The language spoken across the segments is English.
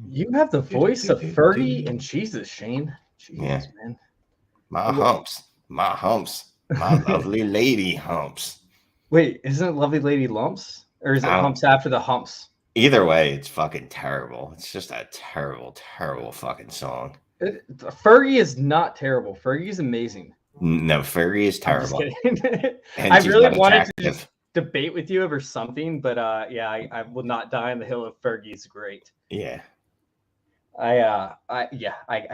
You have the voice of Fergie and Jesus, Shane. Jesus, man. My humps. My lovely lady humps. Wait, isn't it Lovely Lady Lumps? Or is it Humps after the Humps? Either way, it's fucking terrible. It's just a terrible, terrible fucking song. Fergie is not terrible. Fergie is amazing. No, Fergie is terrible. I'm just kidding. I really wanted to just debate with you over something, but I will not die on the hill of Fergie is great. Yeah. I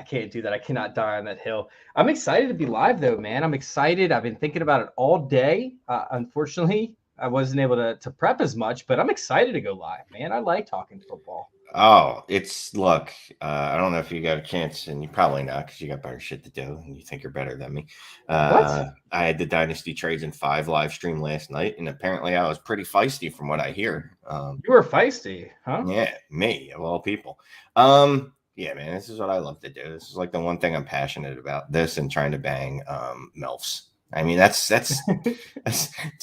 can't do that. I cannot die on that hill. I'm excited to be live though, man. I'm excited. I've been thinking about it all day. Unfortunately, I wasn't able to prep as much, but I'm excited to go live, man. I like talking football. Oh, I don't know if you got a chance, and you probably not because you got better shit to do and you think you're better than me. What? I had the Dynasty Trades in 5 live stream last night, and apparently I was pretty feisty from what I hear. You were feisty, huh? Yeah, me, of all people. Yeah, man, this is what I love to do. This is like the one thing I'm passionate about, this and trying to bang MILFs. I mean, that's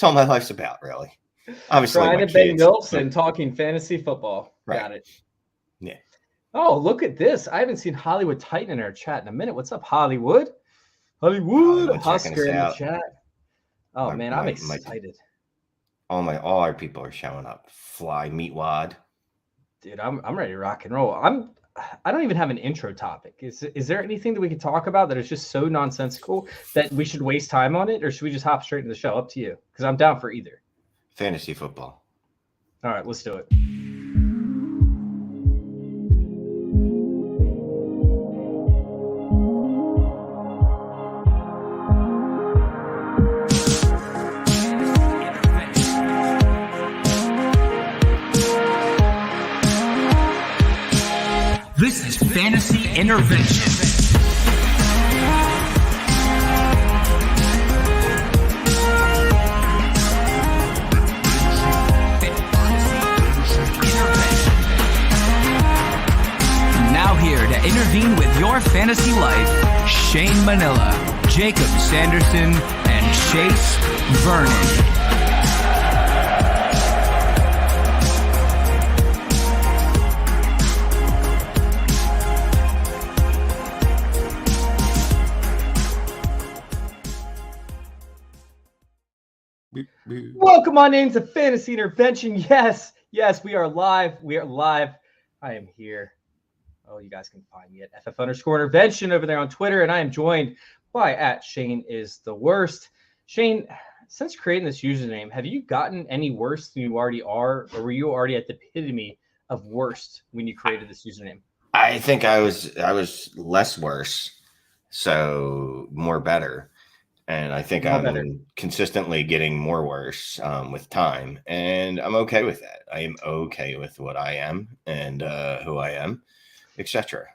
all my life's about, really. Obviously, trying to bang MILFs and talking fantasy football. Right. Got it. Yeah. Oh, look at this. I haven't seen Hollywood Titan in our chat in a minute. What's up, Hollywood? Hollywood Husker in the chat. Oh, man, I'm excited. All our people are showing up. Fly Meatwad. Dude, I'm ready to rock and roll. I don't even have an intro topic. Is there anything that we could talk about that is just so nonsensical that we should waste time on it, or should we just hop straight into the show? Up to you, because I'm down for either. Fantasy football. All right, let's do it. This is Fantasy Intervention. Now here to intervene with your fantasy life, Shane Manila, Jacob Sanderson, and Chase Vernon. Welcome on into Fantasy Intervention. Yes, we are live. I am here. Oh, you guys can find me at FF_intervention over there on Twitter, and I am joined by @ShaneIsTheWorst. Shane, since creating this username, have you gotten any worse than you already are, or were you already at the epitome of worst when you created this username? I think I was less worse, so more better. And I think I'm consistently getting more worse with time. And I'm okay with that. I am okay with what I am and who I am, etc.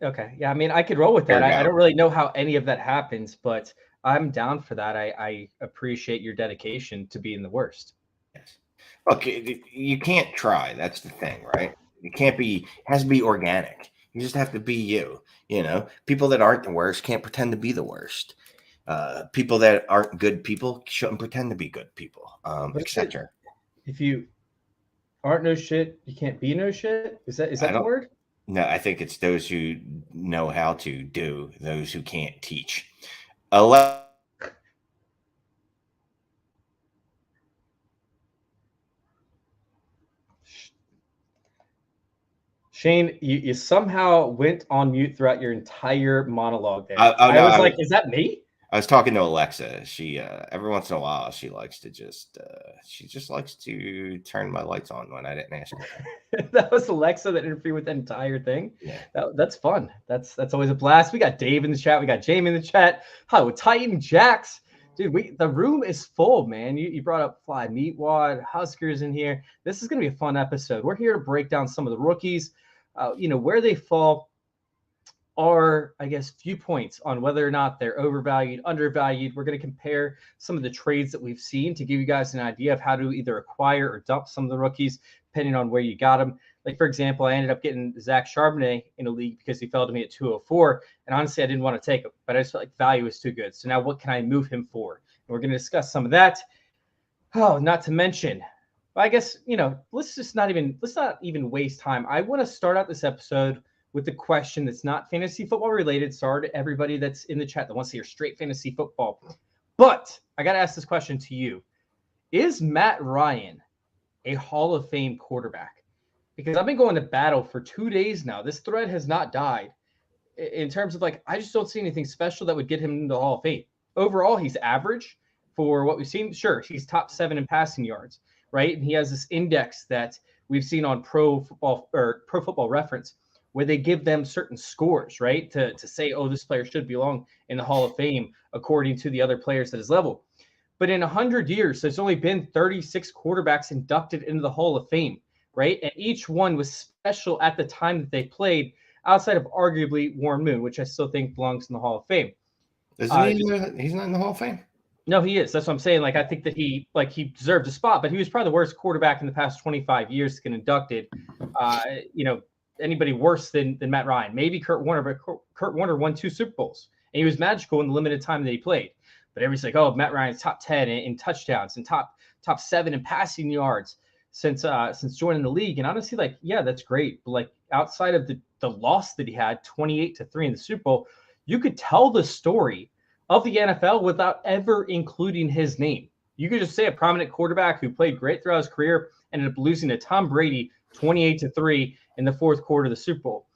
Okay. Yeah, I mean, I could roll with that. I don't really know how any of that happens, but I'm down for that. I appreciate your dedication to being the worst. Yes. Look, you can't try. That's the thing, right? It has to be organic. You just have to be you. People that aren't the worst can't pretend to be the worst. People that aren't good people shouldn't pretend to be good people, etc. If you aren't no shit, you can't be no shit. Is that the word? No, I think it's those who know how to do, those who can't teach. Shane, you somehow went on mute throughout your entire monologue there. I was like, is that me? I was talking to Alexa. She every once in a while she likes to she just likes to turn my lights on when I didn't ask her. That was Alexa that interfered with the entire thing. Yeah. That's fun. That's always a blast. We got Dave in the chat. We got Jamie in the chat. Hollywood Titan, Jax. Dude, the room is full, man. You brought up Fly Meatwad, Huskers in here. This is going to be a fun episode. We're here to break down some of the rookies, where they fall, are, I guess, viewpoints on whether or not they're overvalued, undervalued. We're going to compare some of the trades that we've seen to give you guys an idea of how to either acquire or dump some of the rookies, depending on where you got them. Like, for example, I ended up getting Zach Charbonnet in a league because he fell to me at 204. And honestly, I didn't want to take him, but I just felt like value is too good. So now what can I move him for? And we're going to discuss some of that. Oh, not to mention, I guess, let's not even waste time. I want to start out this episode with a question that's not fantasy football related. Sorry to everybody that's in the chat that wants to hear straight fantasy football. But I got to ask this question to you. Is Matt Ryan a Hall of Fame quarterback? Because I've been going to battle for 2 days now. This thread has not died in terms of I just don't see anything special that would get him into the Hall of Fame. Overall, he's average for what we've seen. Sure, he's top 7 in passing yards, right? And he has this index that we've seen on Pro Football Reference where they give them certain scores, right? To say, oh, this player should belong in the Hall of Fame according to the other players at his level. But in 100 years, there's only been 36 quarterbacks inducted into the Hall of Fame, right? And each one was special at the time that they played, outside of arguably Warren Moon, which I still think belongs in the Hall of Fame. Isn't he? He's not in the Hall of Fame. No, he is. That's what I'm saying. I think that he deserved a spot, but he was probably the worst quarterback in the past 25 years to get inducted. Anybody worse than Matt Ryan? Maybe Kurt Warner, but Kurt Warner won 2 Super Bowls, and he was magical in the limited time that he played. But everybody's like, oh, Matt Ryan's top 10 in touchdowns and top 7 in passing yards since joining the league. And honestly, yeah, that's great. But outside of the loss that he had, 28-3 in the Super Bowl, you could tell the story of the NFL without ever including his name. You could just say a prominent quarterback who played great throughout his career and ended up losing to Tom Brady 28-3 in the fourth quarter of the Super Bowl.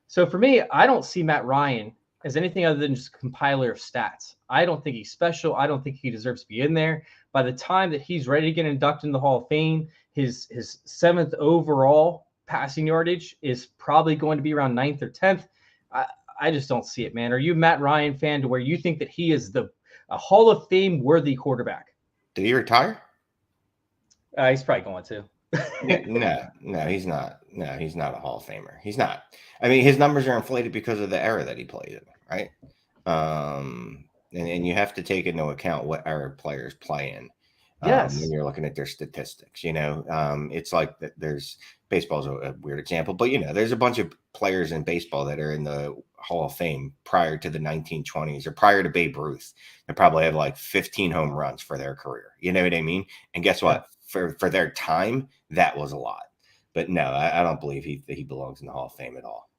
So for me, I don't see Matt Ryan as anything other than just a compiler of stats. I don't think he's special. I don't think he deserves to be in there. By the time that he's ready to get inducted in the Hall of Fame, his 7th overall passing yardage is probably going to be around 9th or 10th. I just don't see it, man. Are you a Matt Ryan fan to where you think that he is a Hall of Fame worthy quarterback? Did he retire? He's probably going to. No, he's not. No, he's not a Hall of Famer. He's not. I mean, his numbers are inflated because of the era that he played in, right? And you have to take into account what era players play in. Yes. When you're looking at their statistics, it's like that. There's baseball's a weird example, but there's a bunch of players in baseball that are in the Hall of Fame prior to the 1920s or prior to Babe Ruth. They probably had 15 home runs for their career. You know what I mean? And guess what? For their time, that was a lot. But no, I don't believe he belongs in the Hall of Fame at all.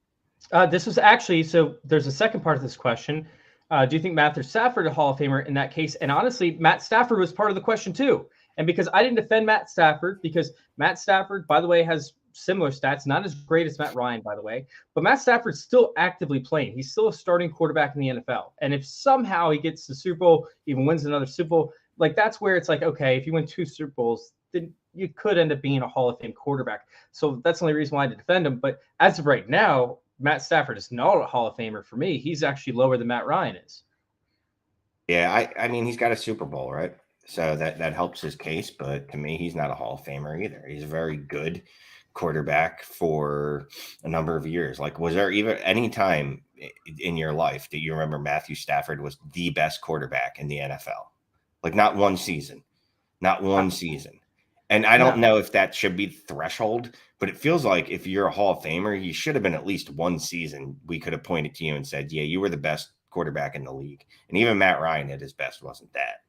This was actually, so there's a second part of this question. Do you think Matthew Stafford a Hall of Famer in that case? And honestly, Matt Stafford was part of the question too. And because I didn't defend Matt Stafford, because Matt Stafford, by the way, has similar stats, not as great as Matt Ryan, by the way, but Matt Stafford's still actively playing. He's still a starting quarterback in the NFL. And if somehow he gets the Super Bowl, even wins another Super Bowl, that's where it's okay, if you win 2 Super Bowls, then you could end up being a Hall of Fame quarterback. So that's the only reason why I had to defend him. But as of right now, Matt Stafford is not a Hall of Famer for me. He's actually lower than Matt Ryan is. Yeah, I mean, he's got a Super Bowl, right? So that helps his case. But to me, he's not a Hall of Famer either. He's a very good quarterback for a number of years. Was there even any time in your life that you remember Matthew Stafford was the best quarterback in the NFL? Not one season. Not one season. And I don't know if that should be the threshold, but it feels like if you're a Hall of Famer, you should have been at least one season. We could have pointed to you and said, yeah, you were the best quarterback in the league. And even Matt Ryan at his best wasn't that.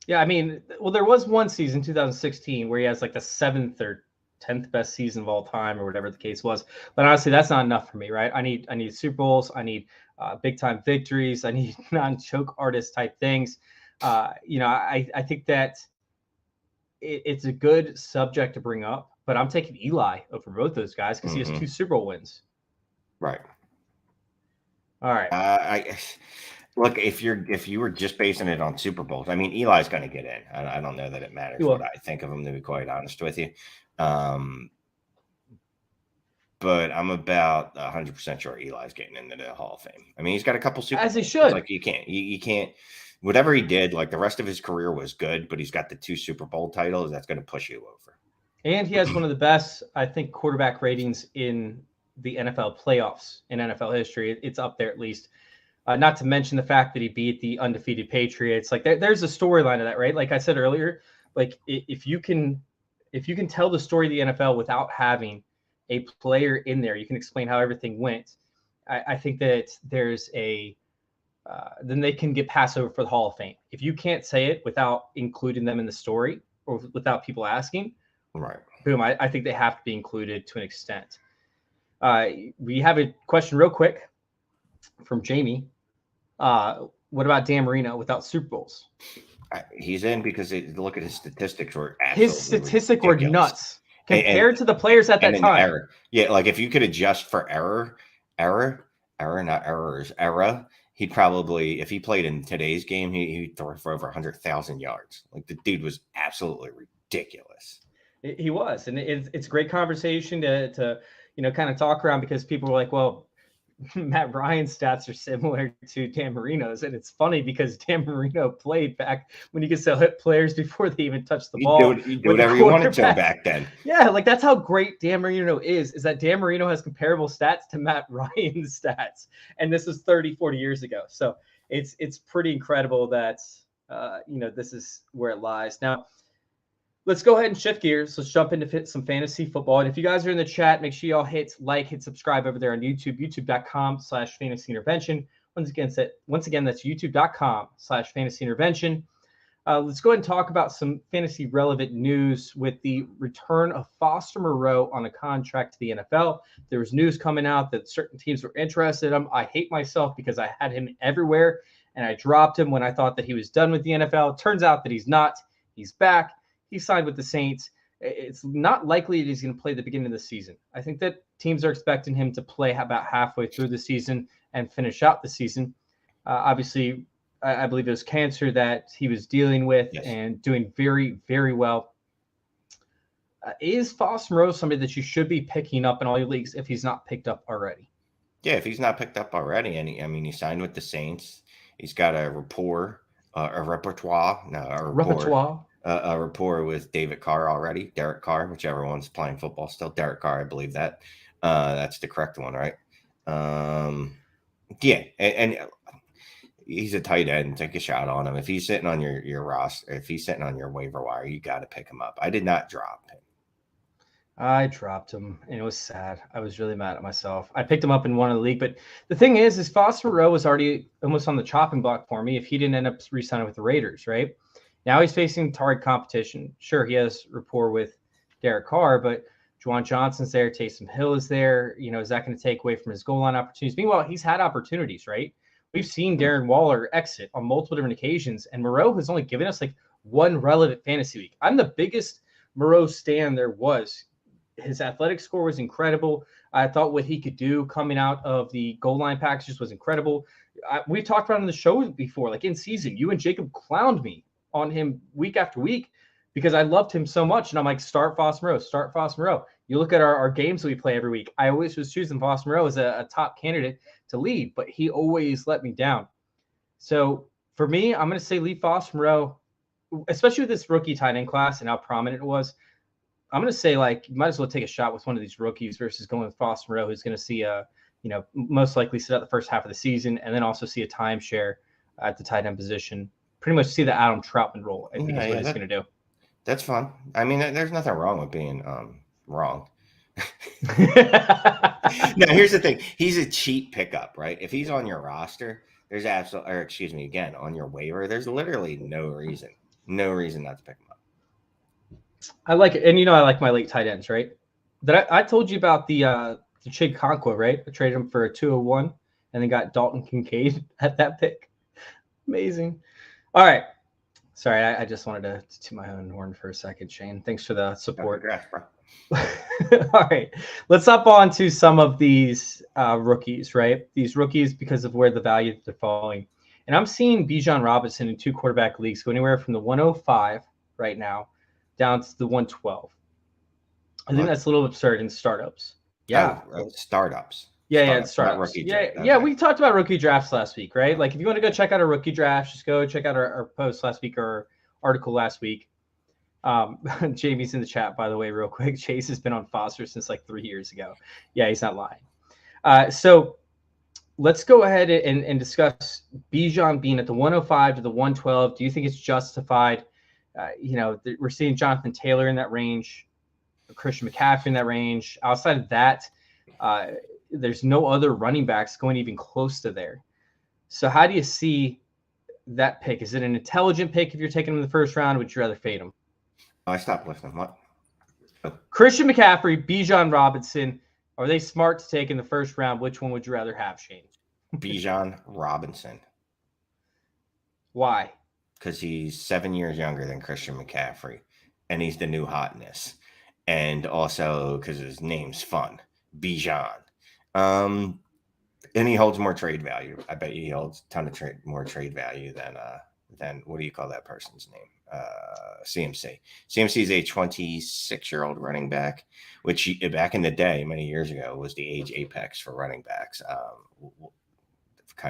Yeah, I mean, well, there was one season, 2016, where he has the 7th or 10th best season of all time or whatever the case was. But honestly, that's not enough for me, right? I need Super Bowls. I need big time victories. I need non-choke artist type things. I think that it's a good subject to bring up, but I'm taking Eli over both those guys because he has 2 Super Bowl wins. Right. All right. Look, if you were just basing it on Super Bowls, I mean, Eli's going to get in. I don't know that it matters what I think of him, to be quite honest with you. But I'm about 100% sure Eli's getting into the Hall of Fame. I mean, he's got a couple Super Bowls. As he should. You can't. Whatever he did, the rest of his career was good, but he's got the 2 Super Bowl titles. That's going to push you over. And he has one of the best, I think, quarterback ratings in the NFL playoffs in NFL history. It's up there at least. Not to mention the fact that he beat the undefeated Patriots. There's a storyline of that, right? Like I said earlier, if you can tell the story of the NFL without having a player in there, you can explain how everything went. I think that there's a then they can get passed over for the Hall of Fame. If you can't say it without including them in the story or without people asking, right? Boom, I think they have to be included to an extent. We have a question real quick from Jamie. What about Dan Marino without Super Bowls? He's in because look at his statistics were his statistics were nuts compared to the players at that time. Error. Yeah, like if you could adjust for error, he'd probably, if he played in today's game, he'd throw for over 100,000 yards. Like the dude was absolutely ridiculous. He was, and it's a great conversation to kind of talk around, because people were like, well, Matt Ryan's stats are similar to Dan Marino's, and it's funny because Dan Marino played back when you could sell hit players before they even touched the ball. You do whatever you wanted to back then. Yeah, like that's how great Dan Marino is that Dan Marino has comparable stats to Matt Ryan's stats, and this is 30, 40 years ago. So it's pretty incredible that this is where it lies. Now, let's go ahead and shift gears. Let's jump into some fantasy football. And if you guys are in the chat, make sure y'all hit subscribe over there on YouTube, youtube.com/fantasy intervention. Once again, that's youtube.com/fantasy intervention. Let's go ahead and talk about some fantasy relevant news with the return of Foster Moreau on a contract to the NFL. There was news coming out that certain teams were interested in him. I hate myself because I had him everywhere and I dropped him when I thought that he was done with the NFL. It turns out that he's not. He's back. He signed with the Saints. It's not likely that he's going to play the beginning of the season. I think that teams are expecting him to play about halfway through the season and finish out the season. Obviously, I believe it was cancer that he was dealing with. Yes. And doing very, very well. Is Foster Moreau somebody that you should be picking up in all your leagues if he's not picked up already? Yeah, if he's not picked up already, and he signed with the Saints. He's got a rapport with David Carr already, Derek Carr, whichever one's playing football still. Derek Carr, I believe that. That's the correct one, right? Yeah, and he's a tight end. Take a shot on him. If he's sitting on your roster, if he's sitting on your waiver wire, you got to pick him up. I did not drop him. I dropped him, and it was sad. I was really mad at myself. I picked him up in one of the league, but the thing is Foster Moreau was already almost on the chopping block for me if he didn't end up re-signing with the Raiders, right? Now he's facing target competition. Sure, he has rapport with Derek Carr, but Juwan Johnson's there. Taysom Hill is there. Is that going to take away from his goal line opportunities? Meanwhile, he's had opportunities, right? We've seen Darren Waller exit on multiple different occasions, and Moreau has only given us like one relevant fantasy week. I'm the biggest Moreau stan there was. His athletic score was incredible. I thought what he could do coming out of the goal line packages was incredible. We've talked about it on the show before, like in season. You and Jacob clowned me on him week after week because I loved him so much. And I'm like, start Foster Moreau. You look at our games that we play every week. I always was choosing Foster Moreau as a top candidate to lead, but he always let me down. So for me, I'm going to say leave Foster Moreau, especially with this rookie tight end class and how prominent it was. I'm going to say, like, you might as well take a shot with one of these rookies versus going with Foster Moreau, who's going to see most likely sit out the first half of the season and then also see a timeshare at the tight end position. Pretty much see the Adam Troutman role, I think is what he's going to do. That's fun. I mean, there's nothing wrong with being wrong. No, here's the thing. He's a cheap pickup, right? If he's on your roster, there's on your waiver, there's literally no reason not to pick him up. I like it. And, I like my late tight ends, right? I told you about the Chig Conquo, right? I traded him for a 201 and then got Dalton Kincaid at that pick. Amazing. All right. Sorry, I just wanted to toot my own horn for a second, Shane. Thanks for the support. All right. Let's hop on to some of these rookies, right? These rookies because of where the value they're falling. And I'm seeing Bijan Robinson in 2 quarterback leagues go anywhere from the 105 right now down to the 112. I think that's a little absurd in startups. Yeah. Startups. Yeah, startups. Yeah, we talked about rookie drafts last week, right? Like if you want to go check out our rookie draft, just go check out our post last week or article last week. Jamie's in the chat, by the way, real quick. Chase has been on Foster since like 3 years ago. Yeah, he's not lying. So let's go ahead and discuss Bijan being at the 105 to the 112. Do you think it's justified? We're seeing Jonathan Taylor in that range, Christian McCaffrey in that range. Outside of that, there's no other running backs going even close to there. So how do you see that pick? Is it an intelligent pick if you're taking him in the first round? Would you rather fade him? I stopped listening. What? Oh. Christian McCaffrey, Bijan Robinson. Are they smart to take in the first round? Which one would you rather have, Shane? Bijan Robinson. Why? Because he's 7 years younger than Christian McCaffrey, and he's the new hotness. And also because his name's fun, Bijan. And he holds more trade value. I bet he holds a ton of more trade value than what do you call that person's name? CMC. CMC is a 26-year-old running back, which back in the day, many years ago, was the age apex for running backs.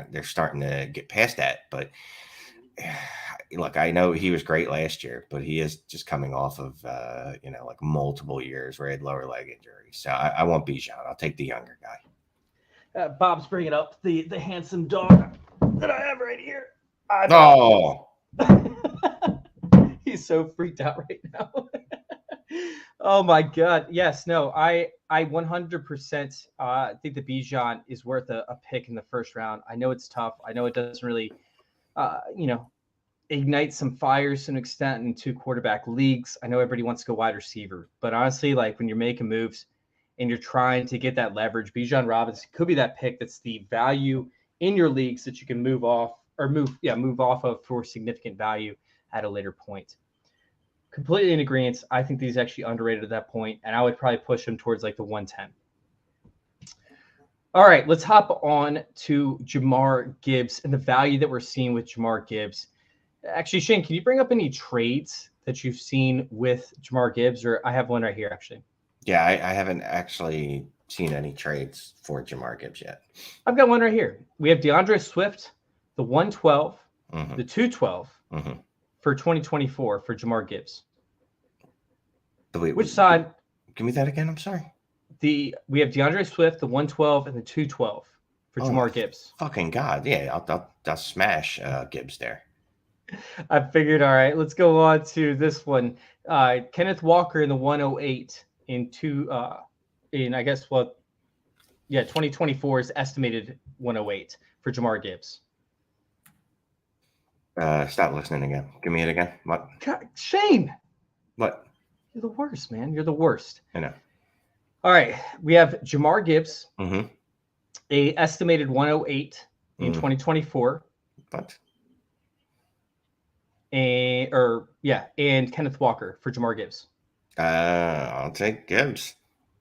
They're starting to get past that, but look, I know he was great last year, but he is just coming off of like multiple years where he had lower leg injuries. So I want Bijan. I'll take the younger guy. Bob's bringing up the handsome dog that I have right here. Oh, he's so freaked out right now. Oh my God. Yes. No. I 100% think that Bijan is worth a pick in the first round. I know it's tough. I know it doesn't really, ignite some fires to an extent in 2 quarterback leagues. I know everybody wants to go wide receiver, but honestly, like when you're making moves and you're trying to get that leverage, Bijan Robinson could be that pick that's the value in your leagues that you can move off of for significant value at a later point. Completely in agreement. I think he's actually underrated at that point, and I would probably push him towards like the 110. All right, let's hop on to Jahmyr Gibbs and the value that we're seeing with Jahmyr Gibbs. Actually, Shane, can you bring up any trades that you've seen with Jahmyr Gibbs? Or I have one right here, actually. Yeah, I haven't actually seen any trades for Jahmyr Gibbs yet. I've got one right here. We have DeAndre Swift, the 112, the 212 for 2024 for Jahmyr Gibbs. Which side? Give me that again. I'm sorry. We have DeAndre Swift, the 112, and the 212 for Jahmyr Gibbs. Fucking God. Yeah, I'll smash Gibbs there. I figured, all right, let's go on to this one. Kenneth Walker in the 108 in 2024 is estimated 108 for Jahmyr Gibbs. Stop listening again. Give me it again. What? God, Shane. What? You're the worst, man. You're the worst. I know. All right. We have Jahmyr Gibbs, a estimated 108 in 2024. What? And Kenneth Walker for Jahmyr Gibbs. I'll take Gibbs.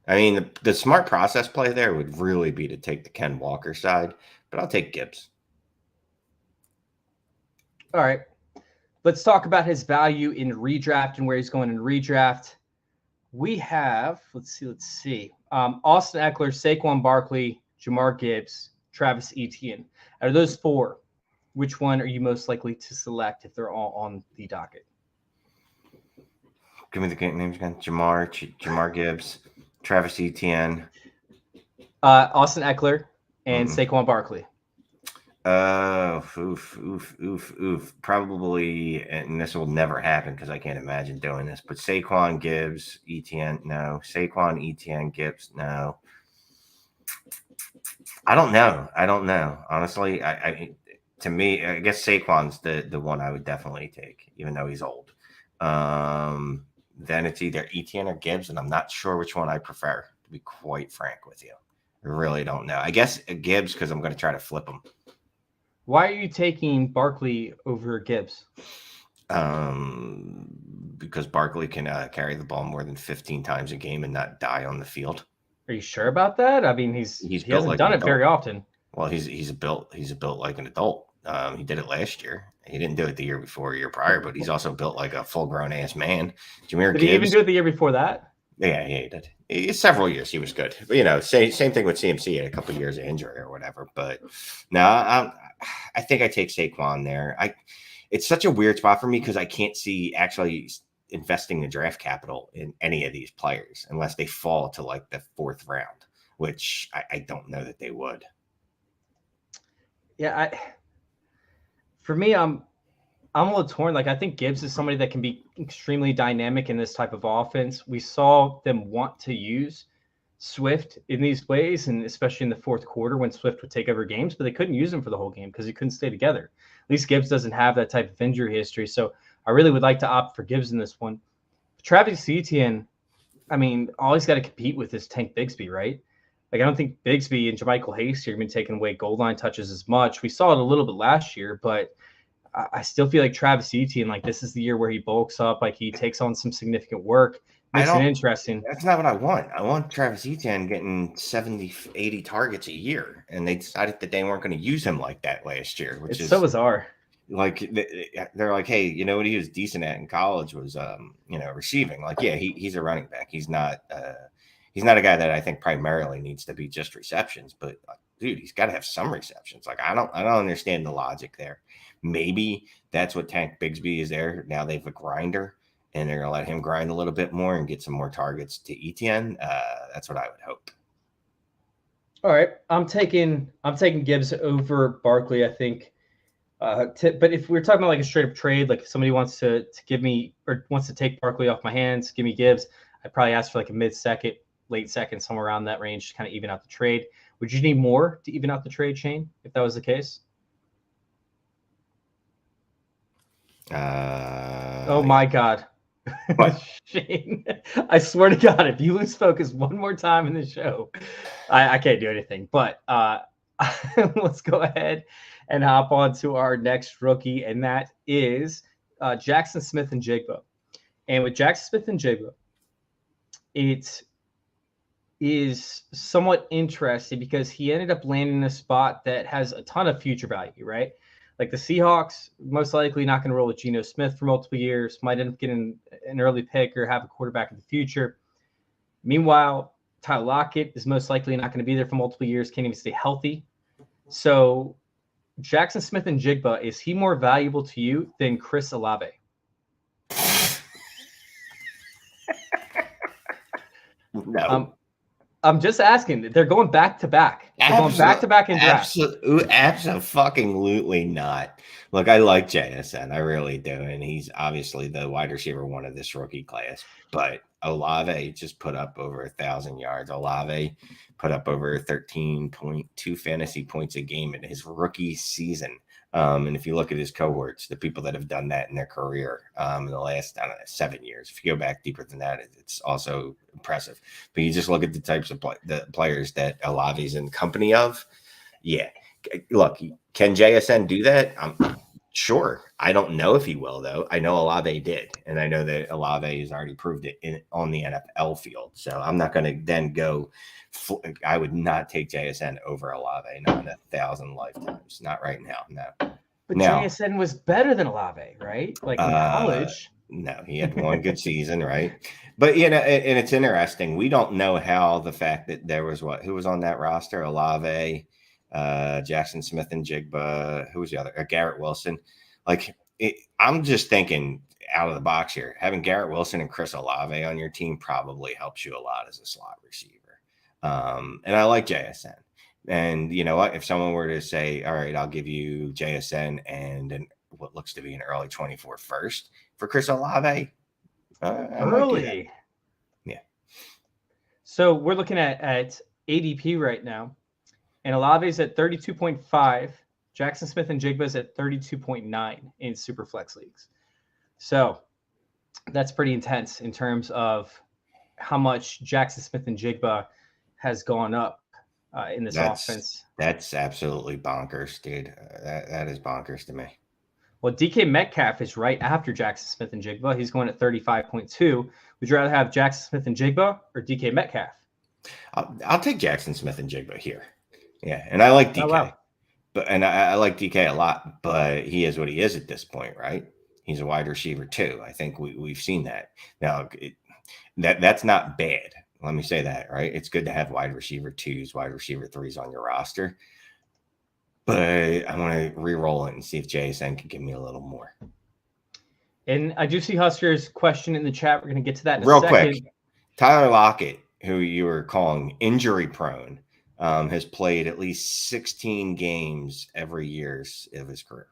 I mean, the smart process play there would really be to take the Ken Walker side, but I'll take Gibbs. All right. Let's talk about his value in redraft and where he's going in redraft. We have, let's see. Austin Eckler, Saquon Barkley, Jahmyr Gibbs, Travis Etienne. Out of those 4, which one are you most likely to select if they're all on the docket? Give me the names again. Jahmyr Gibbs, Travis Etienne. Austin Eckler and Saquon Barkley. Probably, and this will never happen because I can't imagine doing this, but Saquon, Gibbs, Etienne, no. Saquon, Etienne, Gibbs, no. I don't know. Honestly, to me, I guess Saquon's the one I would definitely take, even though he's old. Then it's either Etienne or Gibbs, and I'm not sure which one I prefer, to be quite frank with you. I really don't know. I guess Gibbs because I'm going to try to flip him. Why are you taking Barkley over Gibbs? Because Barkley can carry the ball more than 15 times a game and not die on the field. Are you sure about that? I mean, he hasn't done it very often. Well, he's built like an adult. He did it last year. He didn't do it the year before, year prior, but he's also built like a full-grown ass man. Jahmyr Gibbs. Did he even do it the year before that? Yeah, he did. Several years he was good. But, same thing with CMC. Had a couple of years of injury or whatever. But no, I think I take Saquon there. It's such a weird spot for me because I can't see actually investing the draft capital in any of these players unless they fall to like the 4th round, which I don't know that they would. Yeah, for me, I'm a little torn. Like, I think Gibbs is somebody that can be extremely dynamic in this type of offense. We saw them want to use Swift in these ways, and especially in the fourth quarter when Swift would take over games, but they couldn't use him for the whole game because he couldn't stay together. At least Gibbs doesn't have that type of injury history. So I really would like to opt for Gibbs in this one. Travis Etienne, I mean, all he's got to compete with is Tank Bigsby, right? Like, I don't think Bigsby and Jermichael Hasty are going to be taking away goal line touches as much. We saw it a little bit last year, but I still feel like Travis Etienne, like, this is the year where he bulks up, like he takes on some significant work. Makes it interesting. That's not what I want. I want Travis Etienne getting 70, 80 targets a year, and they decided that they weren't going to use him like that last year, which is so bizarre. Like, they're like, hey, you know what he was decent at in college was, receiving. Like, yeah, he's a running back. He's not a guy that I think primarily needs to be just receptions, but dude, he's got to have some receptions. Like, I don't understand the logic there. Maybe that's what Tank Bigsby is there. Now they have a grinder, and they're gonna let him grind a little bit more and get some more targets to Etienne. That's what I would hope. All right, I'm taking Gibbs over Barkley, I think. But if we're talking about like a straight up trade, like if somebody wants to give me or wants to take Barkley off my hands, give me Gibbs, I'd probably ask for like a mid-second, late second, somewhere around that range to kind of even out the trade. Would you need more to even out the trade, Shane, if that was the case? Oh my God. Shane, I swear to God, if you lose focus one more time in the show, I can't do anything. But let's go ahead and hop on to our next rookie, and that is Jackson Smith-Njigba. And with Jackson Smith-Njigba, it is somewhat interesting because he ended up landing in a spot that has a ton of future value, right? Like the Seahawks, most likely not going to roll with Geno Smith for multiple years, might end up getting an early pick or have a quarterback in the future. Meanwhile, Tyler Lockett is most likely not going to be there for multiple years, can't even stay healthy. So Jackson Smith-Njigba, is he more valuable to you than Chris Olave? No. I'm just asking. They're going back to back. They're going back to back in draft. Absolutely not. Look, I like JSN. I really do. And he's obviously the wide receiver one of this rookie class. But Olave just put up over 1,000 yards. Olave put up over 13.2 fantasy points a game in his rookie season. And if you look at his cohorts, the people that have done that in their career in the last, 7 years, if you go back deeper than that, it's also impressive. But you just look at the types of the players that Olave's in company of. Yeah. Look, can JSN do that? Sure. I don't know if he will, though. I know Olave did. And I know that Olave has already proved it on the NFL field. So I'm not going to then go. I would not take JSN over Olave, not in 1,000 lifetimes. Not right now. No. But now, JSN was better than Olave, right? Like in college. No, he had one good season, right? But, and it's interesting. We don't know how the fact that there was who was on that roster? Olave, Jackson Smith-Njigba, who was the other? Garrett Wilson. I'm just thinking out of the box here. Having Garrett Wilson and Chris Olave on your team probably helps you a lot as a slot receiver. And I like JSN. And you know what? If someone were to say, all right, I'll give you JSN and what looks to be an early 24 first for Chris Olave. Early. Yeah. So we're looking at ADP right now. And Olave's at 32.5. Jackson Smith-Njigba is at 32.9 in Superflex leagues. So that's pretty intense in terms of how much Jackson Smith-Njigba has gone up in this offense. That's absolutely bonkers, dude. That is bonkers to me. Well, DK Metcalf is right after Jackson Smith-Njigba. He's going at 35.2. Would you rather have Jackson Smith-Njigba or DK Metcalf? I'll take Jackson Smith-Njigba here. Yeah, and I like DK. Oh, wow. And I like DK a lot, but he is what he is at this point, right? He's a wide receiver too. I think we've seen that. Now, that's not bad. Let me say that, right? It's good to have wide receiver 2s, wide receiver 3s on your roster. But I want to re-roll it and see if JSN can give me a little more. And I do see Husker's question in the chat. We're going to get to that in real a second. Quick. Tyler Lockett, who you were calling injury prone, has played at least 16 games every year of his career.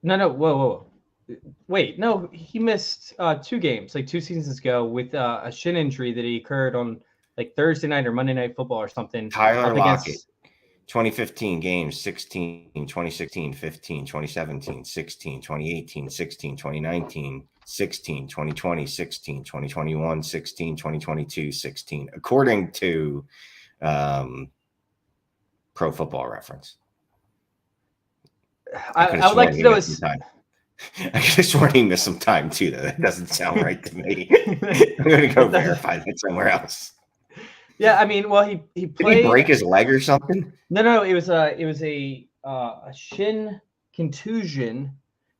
No. Whoa. Wait, no, he missed 2 games, like 2 seasons ago with a shin injury that he occurred on like Thursday night or Monday Night Football or something. Tyler Lockett. 2015 games, 16, 2016, 15, 2017, 16, 2018, 16, 2019, 16, 2020, 16, 2021, 16, 2022, 16, according to Pro Football Reference. I would like to know is I could have sworn he missed some time too, though. That doesn't sound right to me. I'm going to go verify that somewhere else. Yeah, I mean, well, he played. Did he break his leg or something? No, it was a shin contusion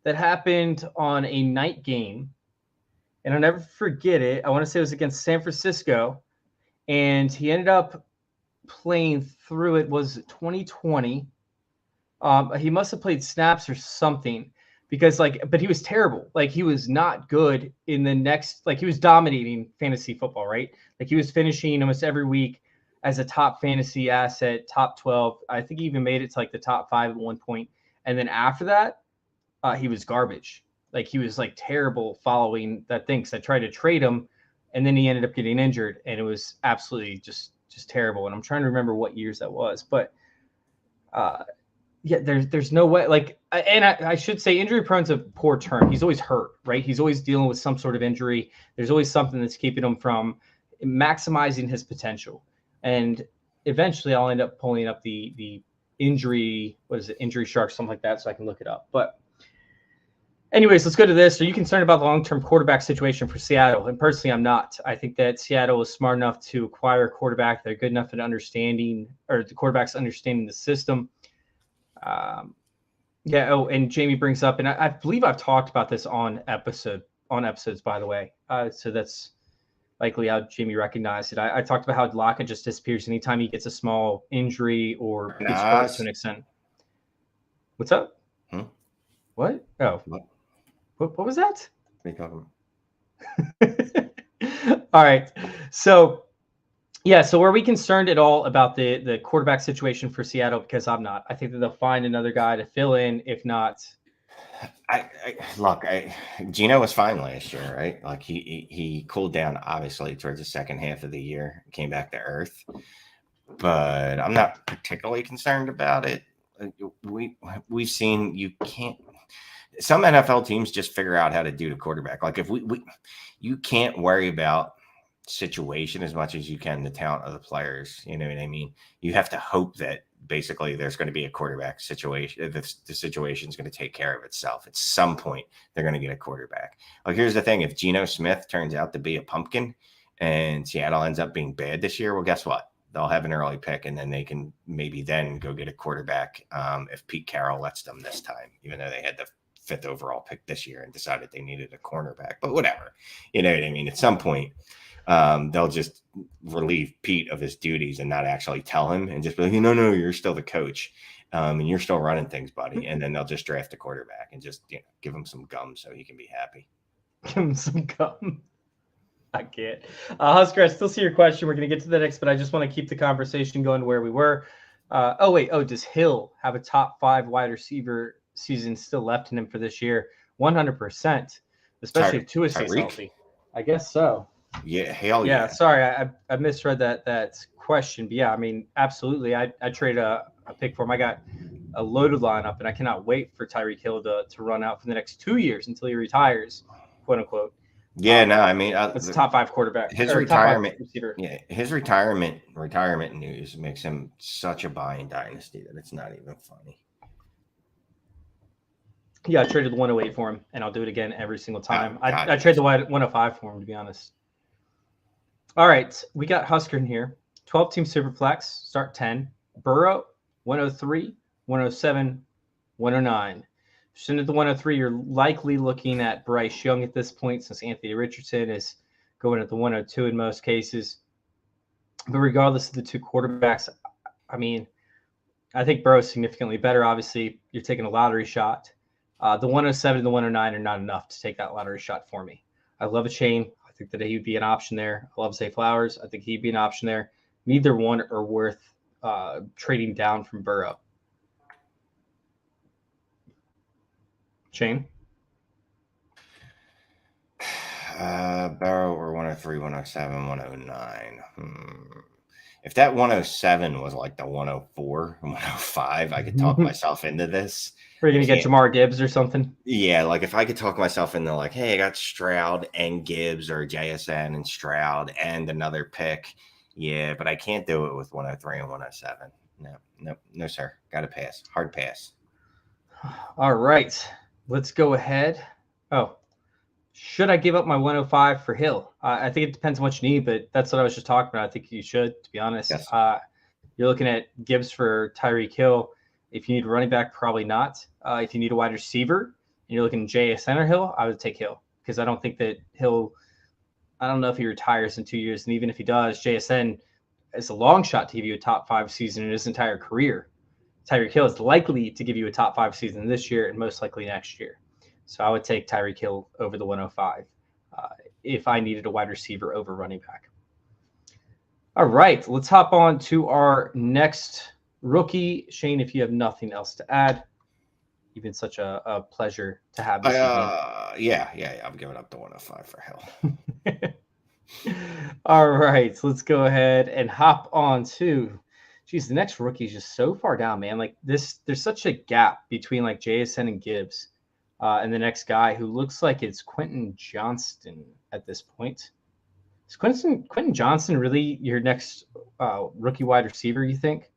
that happened on a night game, and I'll never forget it. I want to say it was against San Francisco, and he ended up playing through it. Was it 2020? He must have played snaps or something. Because but he was terrible. Like he was not good in the next, like he was dominating fantasy football, right? Like he was finishing almost every week as a top fantasy asset, top 12. I think he even made it to like the top 5 at one point. And then after that, he was garbage. Like he was like terrible following that thing. Cause I tried to trade him and then he ended up getting injured and it was absolutely just terrible. And I'm trying to remember what years that was, but yeah, there's no way. Like, and I should say, injury prone's a poor term. He's always hurt, right? He's always dealing with some sort of injury. There's always something that's keeping him from maximizing his potential. And eventually, I'll end up pulling up the injury. What is it? Injury Shark, something like that, so I can look it up. But anyways, let's go to this. Are you concerned about the long-term quarterback situation for Seattle? And personally, I'm not. I think that Seattle is smart enough to acquire a quarterback. They're good enough at understanding, or the quarterback's understanding the system. Yeah. Oh, and Jamie brings up, and I believe I've talked about this on episodes, by the way. So that's likely how Jamie recognized it. I talked about how Lockett just disappears anytime he gets a small injury or gets hurt to an extent. What's up? What? Oh, what was that? What are you talking about? All right. So, yeah. So, are we concerned at all about the quarterback situation for Seattle? Because I'm not. I think that they'll find another guy to fill in. If not, look, Gino was fine last year, right? Like he cooled down obviously towards the second half of the year, came back to earth. But I'm not particularly concerned about it. We've seen you can't. Some NFL teams just figure out how to do the quarterback. Like if you can't worry about situation as much as you can the talent of the players. You know what I mean? You have to hope that basically there's going to be a quarterback situation. The situation is going to take care of itself. At some point, they're going to get a quarterback. Like here's the thing: if Geno Smith turns out to be a pumpkin and Seattle ends up being bad this year, well, guess what? They'll have an early pick, and then they can maybe then go get a quarterback if Pete Carroll lets them this time, even though they had the 5th overall pick this year and decided they needed a cornerback. But whatever, you know what I mean? At some point, they'll just relieve Pete of his duties and not actually tell him and just be like, no, you're still the coach and you're still running things, buddy. And then they'll just draft a quarterback and just give him some gum so he can be happy. Give him some gum. I can't. Husker, I still see your question. We're going to get to the next, but I just want to keep the conversation going to where we were. Does Hill have a top 5 wide receiver season still left in him for this year? 100%, especially if Tua stays healthy. I guess so. Yeah, hell yeah. Sorry, I misread that question. But yeah, I mean, absolutely. I traded a pick for him. I got a loaded lineup, and I cannot wait for Tyreek Hill to run out for the next 2 years until he retires, quote unquote. Yeah, no, I mean, it's a top 5 quarterback. His retirement, his retirement news makes him such a buy in dynasty that it's not even funny. Yeah, I traded the 108 for him, and I'll do it again every single time. I traded the 105 for him, to be honest. All right, we got Husker in here. 12-team Superflex, start 10. Burrow, 103, 107, 109. Send at the 103, you're likely looking at Bryce Young at this point since Anthony Richardson is going at the 102 in most cases. But regardless of the 2 quarterbacks, I mean, I think Burrow's significantly better. Obviously, you're taking a lottery shot. The 107 and the 109 are not enough to take that lottery shot for me. I love a chain. I think that he would be an option there. I love Zay Flowers. I think he'd be an option there. Neither one are worth trading down from Burrow. Shane? Barrow or 103, 107, 109. If that 107 was like the 104, 105, I could talk myself into this. We're going to get Jahmyr Gibbs or something. Yeah, like if I could talk myself into like, hey, I got Stroud and Gibbs or JSN and Stroud and another pick. Yeah, but I can't do it with 103 and 107. No, sir. Got to pass. Hard pass. All right. Let's go ahead. Oh, should I give up my 105 for Hill? I think it depends on what you need, but that's what I was just talking about. I think you should, to be honest. Yes. You're looking at Gibbs for Tyreek Hill. If you need a running back, probably not. If you need a wide receiver and you're looking at JSN or Hill, I would take Hill because I don't think that Hill – I don't know if he retires in 2 years. And even if he does, JSN is a long shot to give you a top 5 season in his entire career. Tyreek Hill is likely to give you a top 5 season this year and most likely next year. So I would take Tyreek Hill over the 105 if I needed a wide receiver over running back. All right, let's hop on to our next rookie. Shane, if you have nothing else to add, you've been such a pleasure to have this Yeah. I'm giving up the 105 for Hill. All right, so let's go ahead and hop on to the next rookie is just so far down, man. Like this, there's such a gap between like JSN and Gibbs and the next guy who looks like it's Quentin Johnston at this point. Is Quentin Johnston really your next rookie wide receiver, you think?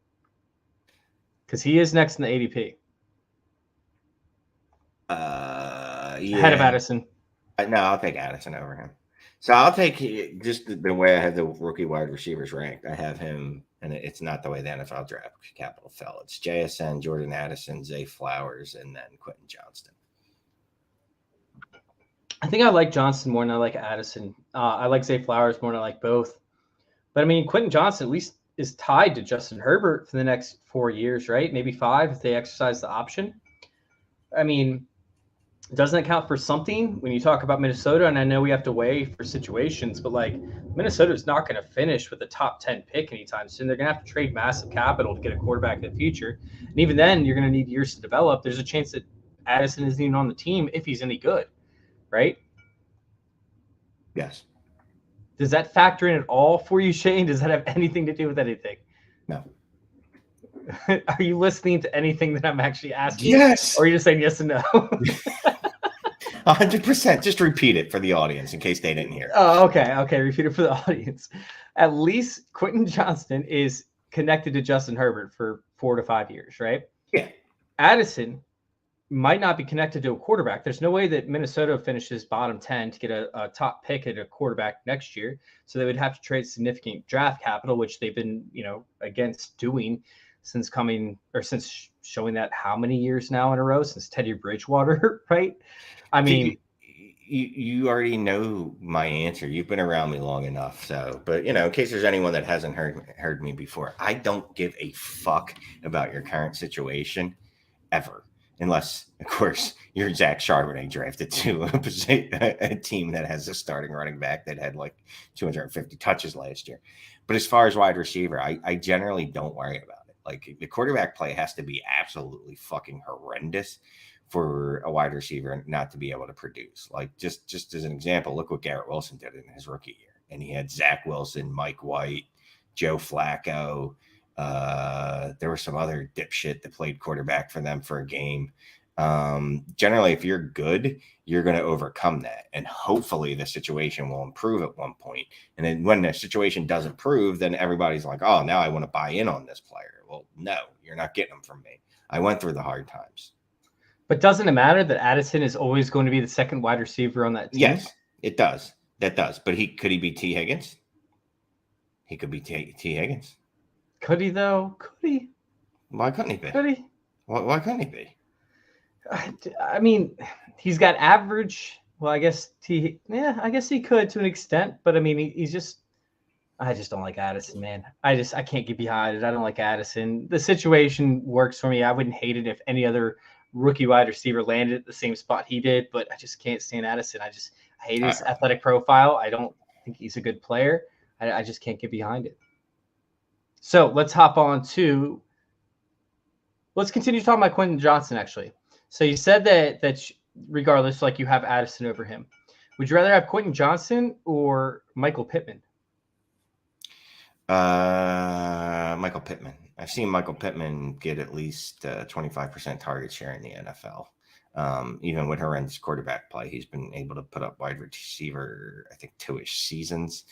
Because he is next in the ADP. Yeah. Ahead of Addison. No, I'll take Addison over him. So I'll take just the way I have the rookie wide receivers ranked. I have him, and it's not the way the NFL draft capital fell. It's JSN, Jordan Addison, Zay Flowers, and then Quentin Johnston. I think I like Johnston more than I like Addison. I like Zay Flowers more than I like both. But, I mean, Quentin Johnston at least is tied to Justin Herbert for the next 4 years, right? Maybe 5 if they exercise the option. I mean, doesn't account for something when you talk about Minnesota, and I know we have to weigh for situations, but like Minnesota's not going to finish with a top 10 pick anytime soon. They're going to have to trade massive capital to get a quarterback in the future. And even then, you're going to need years to develop. There's a chance that Addison isn't even on the team if he's any good, right? Yes. Does that factor in at all for you, Shane? Does that have anything to do with anything? No. Are you listening to anything that I'm actually asking? Yes. Or are you just saying yes and no? 100%. Just repeat it for the audience in case they didn't hear. Oh, okay. Repeat it for the audience. At least Quentin Johnston is connected to Justin Herbert for 4 to 5 years, right? Yeah. Addison might not be connected to a quarterback. There's no way that Minnesota finishes bottom 10 to get a top pick at a quarterback next year. So they would have to trade significant draft capital, which they've been, against doing since showing that how many years now in a row since Teddy Bridgewater, right? I mean, you already know my answer. You've been around me long enough. So, but in case there's anyone that hasn't heard me before, I don't give a fuck about your current situation ever. Unless, of course, you're Zach Charbonnet drafted to a team that has a starting running back that had like 250 touches last year. But as far as wide receiver, I generally don't worry about it. Like the quarterback play has to be absolutely fucking horrendous for a wide receiver not to be able to produce. Like just as an example, look what Garrett Wilson did in his rookie year. And he had Zach Wilson, Mike White, Joe Flacco. There was some other dipshit that played quarterback for them for a game. Generally, if you're good, you're going to overcome that. And hopefully the situation will improve at one point. And then when the situation doesn't improve, then everybody's like, oh, now I want to buy in on this player. Well, no, you're not getting them from me. I went through the hard times. But doesn't it matter that Addison is always going to be the second wide receiver on that team? Yes, it does. That does. But could he be T. Higgins? He could be T. Higgins. Could he, though? Could he? Why couldn't he be? Could he? Why couldn't he be? I mean, he's got average. Well, I guess he could to an extent. But, I mean, I just don't like Addison, man. I can't get behind it. I don't like Addison. The situation works for me. I wouldn't hate it if any other rookie wide receiver landed at the same spot he did. But I just can't stand Addison. I hate his athletic profile. I don't think he's a good player. I just can't get behind it. So let's hop on to – let's continue talking about Quentin Johnston, actually. So you said that regardless, like you have Addison over him. Would you rather have Quentin Johnston or Michael Pittman? Michael Pittman. I've seen Michael Pittman get at least 25% target share in the NFL. Even with horrendous quarterback play, he's been able to put up wide receiver, I think, 2-ish seasons.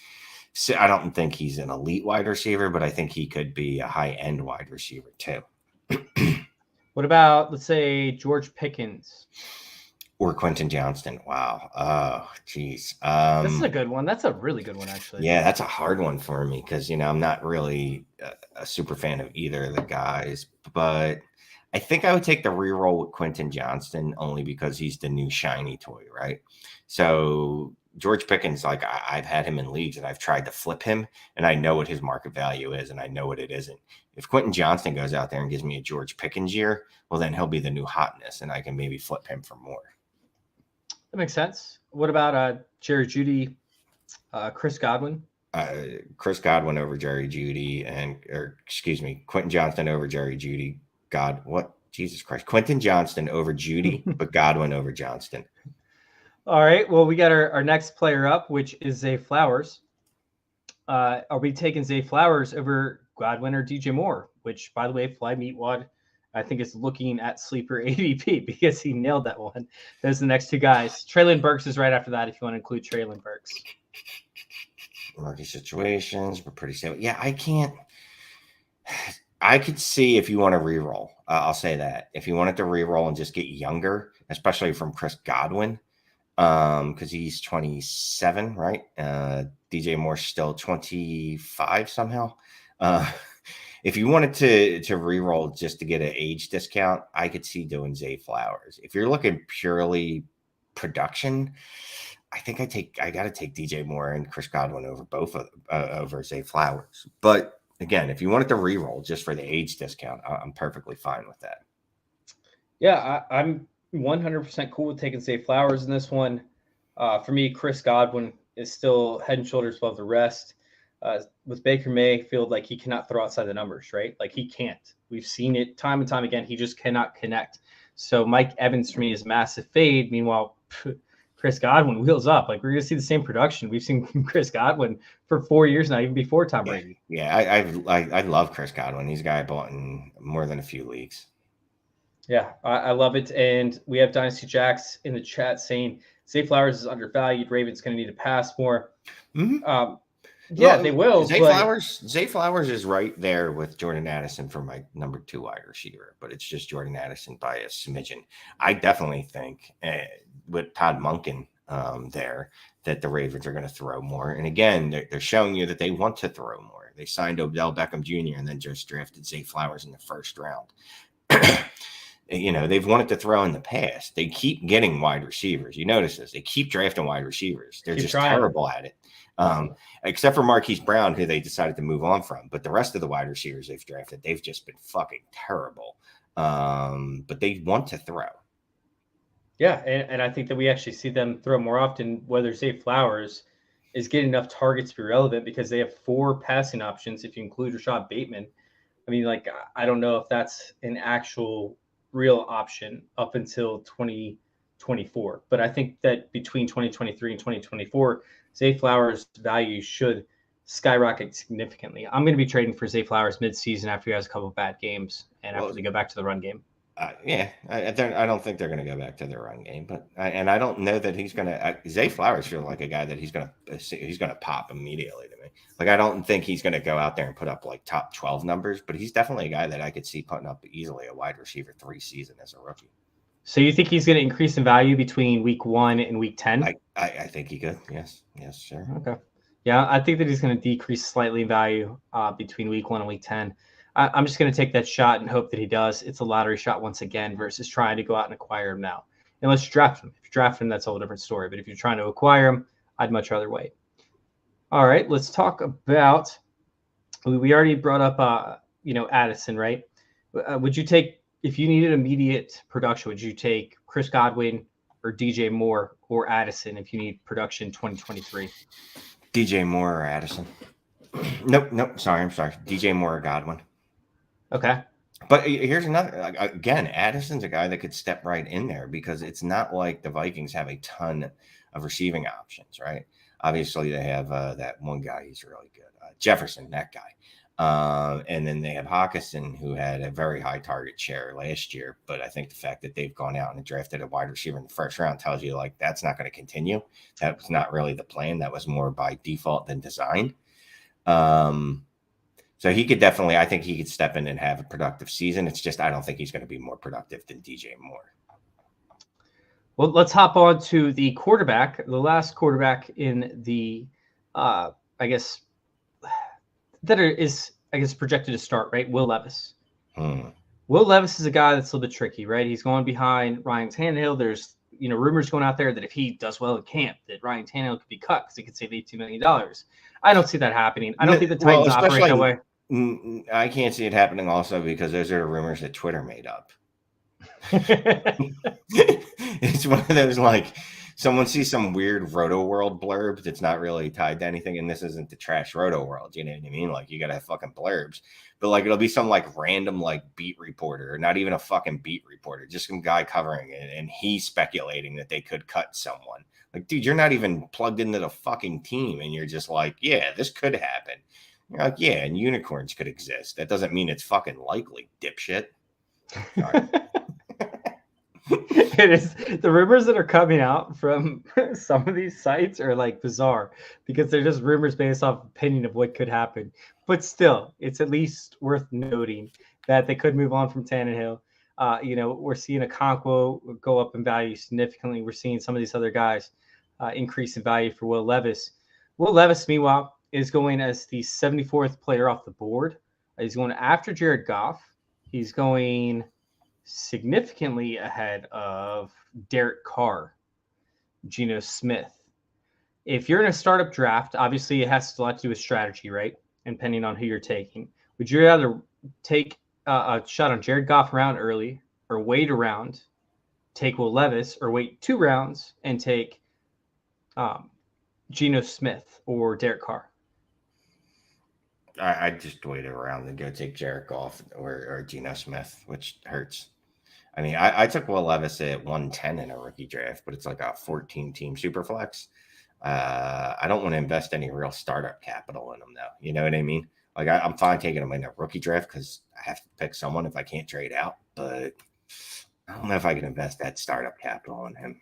So I don't think he's an elite wide receiver, but I think he could be a high-end wide receiver too. What about, let's say, George Pickens? Or Quentin Johnston. Wow. Oh, geez. This is a good one. That's a really good one, actually. Yeah, that's a hard one for me because, I'm not really a super fan of either of the guys. But I think I would take the reroll with Quentin Johnston only because he's the new shiny toy, right? So George Pickens, like I've had him in leagues and I've tried to flip him and I know what his market value is and I know what it isn't. If Quentin Johnston goes out there and gives me a George Pickens year, well, then he'll be the new hotness and I can maybe flip him for more. That makes sense. What about Jerry Jeudy, Chris Godwin? Chris Godwin over Jerry Jeudy Quentin Johnston over Jerry Jeudy. Jesus Christ. Quentin Johnston over Jeudy, but Godwin over Johnston. All right. Well, we got our next player up, which is Zay Flowers. Are we taking Zay Flowers over Godwin or DJ Moore? Which, by the way, Fly Meatwad, I think is looking at sleeper ADP because he nailed that one. Those are the next two guys. Traylon Burks is right after that if you want to include Traylon Burks. Market situations, but pretty stable. Yeah, I could see if you want to reroll. I'll say that. If you wanted to reroll and just get younger, especially from Chris Godwin, because he's 27, right? DJ Moore's still 25 somehow. If you wanted to reroll just to get an age discount, I could see doing Zay Flowers. If you're looking purely production, I think I got to take DJ Moore and Chris Godwin over over Zay Flowers. But again, if you wanted to reroll just for the age discount, I'm perfectly fine with that. Yeah, I'm 100% cool with taking Zay Flowers in this one. For me, Chris Godwin is still head and shoulders above the rest. With Baker Mayfield, like he cannot throw outside the numbers, right? Like he can't. We've seen it time and time again. He just cannot connect. So Mike Evans for me is massive fade. Meanwhile, Chris Godwin wheels up. Like we're going to see the same production. We've seen Chris Godwin for 4 years now, even before Tom Brady. Yeah, I love Chris Godwin. He's a guy I bought in more than a few leagues. Yeah, I love it. And we have Dynasty Jacks in the chat saying Zay Flowers is undervalued. Ravens going to need to pass more. Mm-hmm. Yeah, they will. Zay Flowers is right there with Jordan Addison for my number 2 wide receiver, but it's just Jordan Addison by a smidgen. I definitely think with Todd Monken there that the Ravens are going to throw more. And again, they're showing you that they want to throw more. They signed Odell Beckham Jr. and then just drafted Zay Flowers in the first round. They've wanted to throw in the past. They keep getting wide receivers. You notice this. They keep drafting wide receivers. They're just terrible at it. Except for Marquise Brown, who they decided to move on from. But the rest of the wide receivers they've drafted, they've just been fucking terrible. But they want to throw. Yeah, and I think that we actually see them throw more often, whether Zay Flowers is getting enough targets to be relevant because they have 4 passing options if you include Rashad Bateman. I mean, like, I don't know if that's an actual real option up until 2024. But I think that between 2023 and 2024, Zay Flowers' value should skyrocket significantly. I'm going to be trading for Zay Flowers midseason after he has a couple of bad games and after they go back to the run game. I don't think they're going to go back to their run game, but I don't know that he's going to. Zay Flowers feels like a guy that he's going to pop immediately to me. Like I don't think he's going to go out there and put up like top 12 numbers, but he's definitely a guy that I could see putting up easily a wide receiver 3 season as a rookie. So you think he's going to increase in value between week 1 and week 10? I think he could. Yes, sir. Okay. Yeah, I think that he's going to decrease slightly in value between week 1 and week 10. I'm just going to take that shot and hope that he does. It's a lottery shot once again versus trying to go out and acquire him now. Unless you draft him. If you draft him, that's a whole different story. But if you're trying to acquire him, I'd much rather wait. All right, let's talk about – we already brought up, Addison, right? Would you take – if you needed immediate production, would you take Chris Godwin or DJ Moore or Addison if you need production 2023? DJ Moore or Addison. Nope. Sorry. DJ Moore or Godwin. Okay. But here's another, again, Addison's a guy that could step right in there because it's not like the Vikings have a ton of receiving options, right? Obviously, they have that one guy. He's really good. Jefferson, that guy. And then they have Hawkinson, who had a very high target share last year. But I think the fact that they've gone out and drafted a wide receiver in the first round tells you, like, that's not going to continue. That was not really the plan. That was more by default than design. So he could definitely, I think he could step in and have a productive season. It's just, I don't think he's going to be more productive than DJ Moore. Well, let's hop on to the quarterback, the last quarterback in the, I guess, that is, I guess, projected to start, right? Will Levis. Will Levis is a guy that's a little bit tricky, right? He's going behind Ryan Tannehill. There's, rumors going out there that if he does well in camp, that Ryan Tannehill could be cut because he could save $18 million. I don't see that happening. I don't think the Titans operate that way. I can't see it happening also because those are rumors that Twitter made up. It's one of those, like, someone sees some weird Roto World blurb that's not really tied to anything, and this isn't the trash Roto World, you know what I mean? Like, you gotta have fucking blurbs, but like it'll be some like random like beat reporter, or not even a fucking beat reporter, just some guy covering it, and he's speculating that they could cut someone. Like, dude, you're not even plugged into the fucking team, and you're just like, yeah, this could happen. You're like, yeah, and unicorns could exist. That doesn't mean it's fucking likely, dipshit. It is. The rumors that are coming out from some of these sites are like bizarre because they're just rumors based off opinion of what could happen. But still, it's at least worth noting that they could move on from Tannehill. We're seeing Okonkwo go up in value significantly. We're seeing some of these other guys increase in value for Will Levis. Will Levis, meanwhile, is going as the 74th player off the board. He's going after Jared Goff. He's going significantly ahead of Derek Carr, Geno Smith. If you're in a startup draft, obviously it has a lot to do with strategy, right? And depending on who you're taking. Would you rather take a shot on Jared Goff round early, or wait a round, take Will Levis, or wait 2 rounds and take Geno Smith or Derek Carr? I just wait around and go take Jared Goff or Geno Smith, which hurts. I mean, I took Will Levis at 110 in a rookie draft, but it's like a 14-team super flex. I don't want to invest any real startup capital in him, though. You know what I mean? Like, I'm fine taking him in a rookie draft because I have to pick someone if I can't trade out. But I don't know if I can invest that startup capital in him.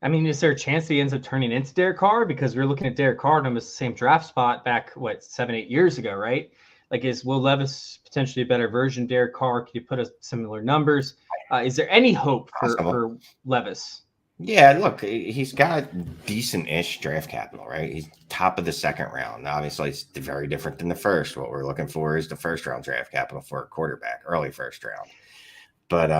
I mean, is there a chance that he ends up turning into Derek Carr? Because we were looking at Derek Carr and him as the same draft spot back, 7-8 years ago, right? Like, is Will Levis potentially a better version of Derek Carr? Could you put us similar numbers? Is there any hope for Levis? Yeah, look, he's got decent-ish draft capital, right? He's top of the second round. Obviously, it's very different than the first. What we're looking for is the first-round draft capital for a quarterback, early first round. But,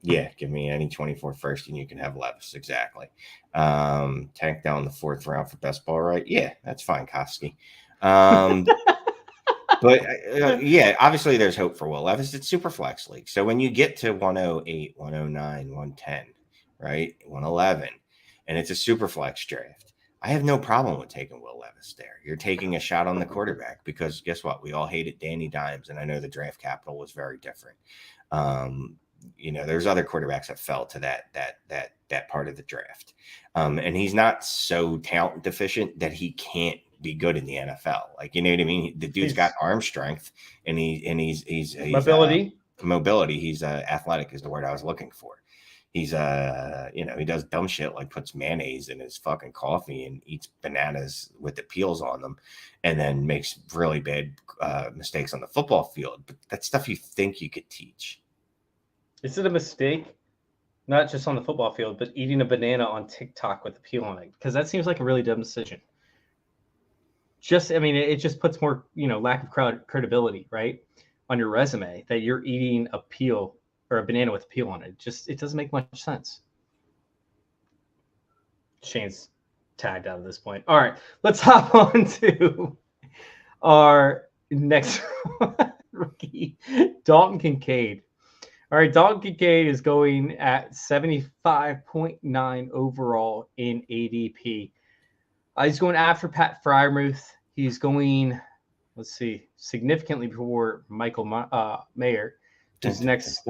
yeah, give me any 24 first and you can have Levis, exactly. Tank down the 4th round for best ball, right? Yeah, that's fine, Kofsky. But, yeah, obviously there's hope for Will Levis. It's super flex league. So when you get to 108, 109, 110, right, 111, and it's a super flex draft, I have no problem with taking Will Levis there. You're taking a shot on the quarterback because guess what? We all hated Danny Dimes, and I know the draft capital was very different. There's other quarterbacks that fell to that part of the draft. And he's not so talent deficient that he can't be good in the NFL. Like, you know what I mean? The dude's got arm strength and he's mobility. Mobility. He's athletic is the word I was looking for. He's he does dumb shit like puts mayonnaise in his fucking coffee and eats bananas with the peels on them and then makes really bad mistakes on the football field. But that's stuff you think you could teach. Is it a mistake, not just on the football field, but eating a banana on TikTok with the peel on it? Because that seems like a really dumb decision. It just puts more, lack of credibility, right, on your resume that you're eating a peel or a banana with a peel on it. It doesn't make much sense. Shane's tagged out at this point. All right, let's hop on to our next rookie, Dalton Kincaid. All right, Dalton Kincaid is going at 75.9 overall in ADP. He's going after Pat Freiermuth. He's going, significantly before Michael Mayer. His next.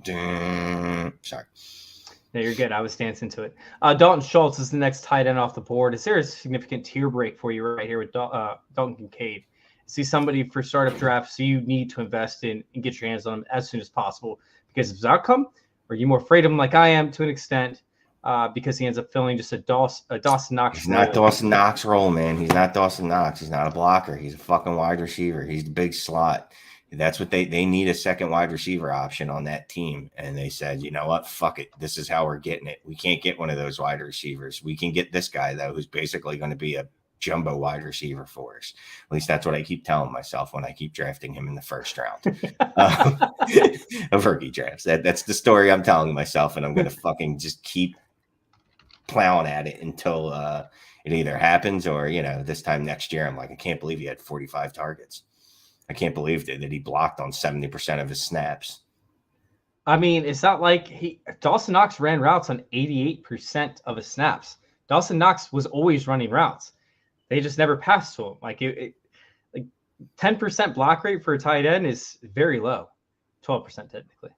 Sorry. No, you're good. I was dancing to it. Dalton Schultz is the next tight end off the board. Is there a significant tier break for you right here with Dalton Kincaid? See somebody for startup drafts, so you need to invest in and get your hands on him as soon as possible because of his outcome? Or are you more afraid of him like I am to an extent because he ends up filling just a Dawson Knox He's not Dawson Knox role, man. He's not Dawson Knox. He's not a blocker. He's a fucking wide receiver. He's the big slot. That's what they need, a second wide receiver option on that team. And they said, you know what? Fuck it. This is how we're getting it. We can't get one of those wide receivers. We can get this guy, though, who's basically going to be a jumbo wide receiver for us. At least that's what I keep telling myself when I keep drafting him in the first round of rookie drafts. That's the story I'm telling myself, and I'm going to fucking just keep plowing at it until it either happens or, this time next year, I'm like, I can't believe he had 45 targets. I can't believe that he blocked on 70% of his snaps. I mean, it's not like Dawson Knox ran routes on 88% of his snaps. Dawson Knox was always running routes. They just never passed to him. Like 10% block rate for a tight end is very low. 12% technically.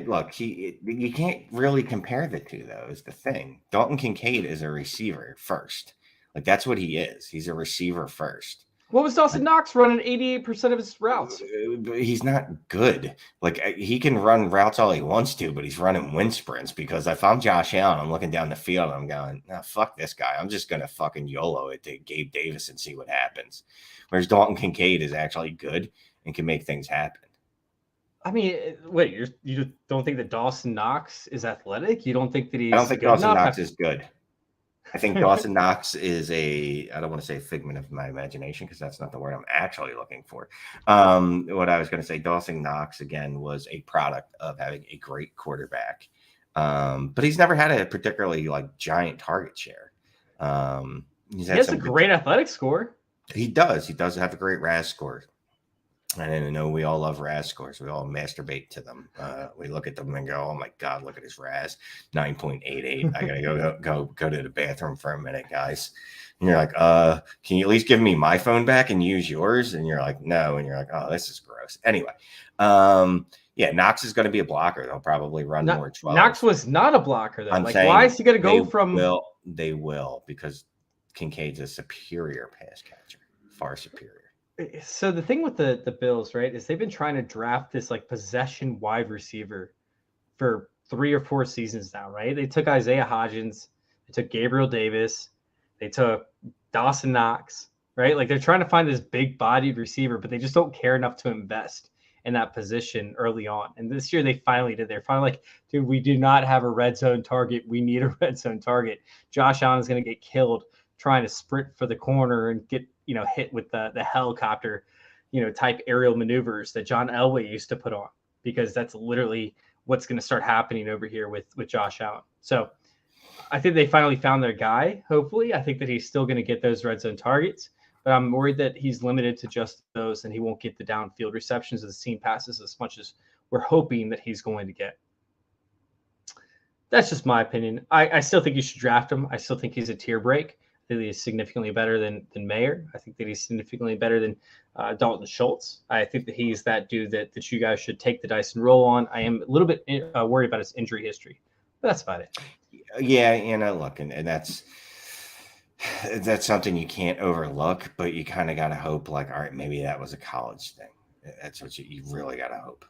Look, you can't really compare the two, though, is the thing. Dalton Kincaid is a receiver first. Like, that's what he is. He's a receiver first. What was Dawson Knox running 88% of his routes? He's not good. Like, he can run routes all he wants to, but he's running wind sprints because if I'm Josh Allen, I'm looking down the field and I'm going, no, fuck this guy. I'm just going to fucking YOLO it to Gabe Davis and see what happens. Whereas Dalton Kincaid is actually good and can make things happen. I mean, wait, you don't think that Dawson Knox is athletic? You don't think that he's I don't think Dawson Knox is good. I think Dawson Knox is I don't want to say figment of my imagination because that's not the word I'm actually looking for. What I was going to say, Dawson Knox, again, was a product of having a great quarterback. But he's never had a particularly giant target share. He has a great athletic score. He does. He does have a great RAS score. And I know we all love RAS scores. We all masturbate to them. We look at them and go, "Oh my God, look at his RAS, 9.88. I gotta go to the bathroom for a minute, guys." And you're like, "Can you at least give me my phone back and use yours?" And you're like, "No." And you're like, "Oh, this is gross." Anyway, Knox is going to be a blocker. They'll probably run more 12. Knox was not a blocker though. Why is he going to go from? They will because Kincaid's a superior pass catcher, far superior. So the thing with the Bills, right, is they've been trying to draft this possession wide receiver for 3 or 4 seasons now, right? They took Isaiah Hodgins, they took Gabriel Davis, they took Dawson Knox, right? They're trying to find this big bodied receiver, but they just don't care enough to invest in that position early on. And this year they finally did. They're finally dude, we do not have a red zone target. We need a red zone target. Josh Allen is going to get killed trying to sprint for the corner and get hit with the helicopter, type aerial maneuvers that John Elway used to put on, because that's literally what's going to start happening over here with Josh Allen. So I think they finally found their guy. Hopefully, I think that he's still going to get those red zone targets, but I'm worried that he's limited to just those and he won't get the downfield receptions of the seam passes as much as we're hoping that he's going to get. That's just my opinion. I still think you should draft him. I still think he's a tier break. I think he's significantly better than Mayer. I think that he's significantly better than Dalton Schultz. I think that he's that dude that you guys should take the dice and roll on. I am a little bit worried about his injury history, but that's about it. Yeah, look, and that's something you can't overlook, but you kind of got to hope, all right, maybe that was a college thing. That's what you really got to hope.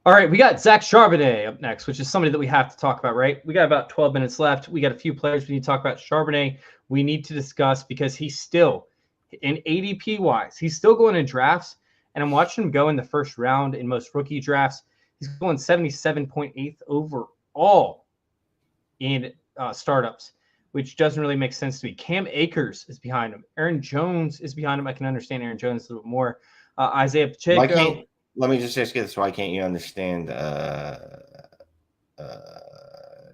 All right, we got Zach Charbonnet up next, which is somebody that we have to talk about, right? We got about 12 minutes left. We got a few players we need to talk about. Charbonnet, we need to discuss because he's still, in ADP-wise, he's still going in drafts, and I'm watching him go in the first round in most rookie drafts. He's going 77.8th overall in startups, which doesn't really make sense to me. Cam Akers is behind him. Aaron Jones is behind him. I can understand Aaron Jones a little bit more. Isaiah Pacheco. Let me just ask you this. Why can't you understand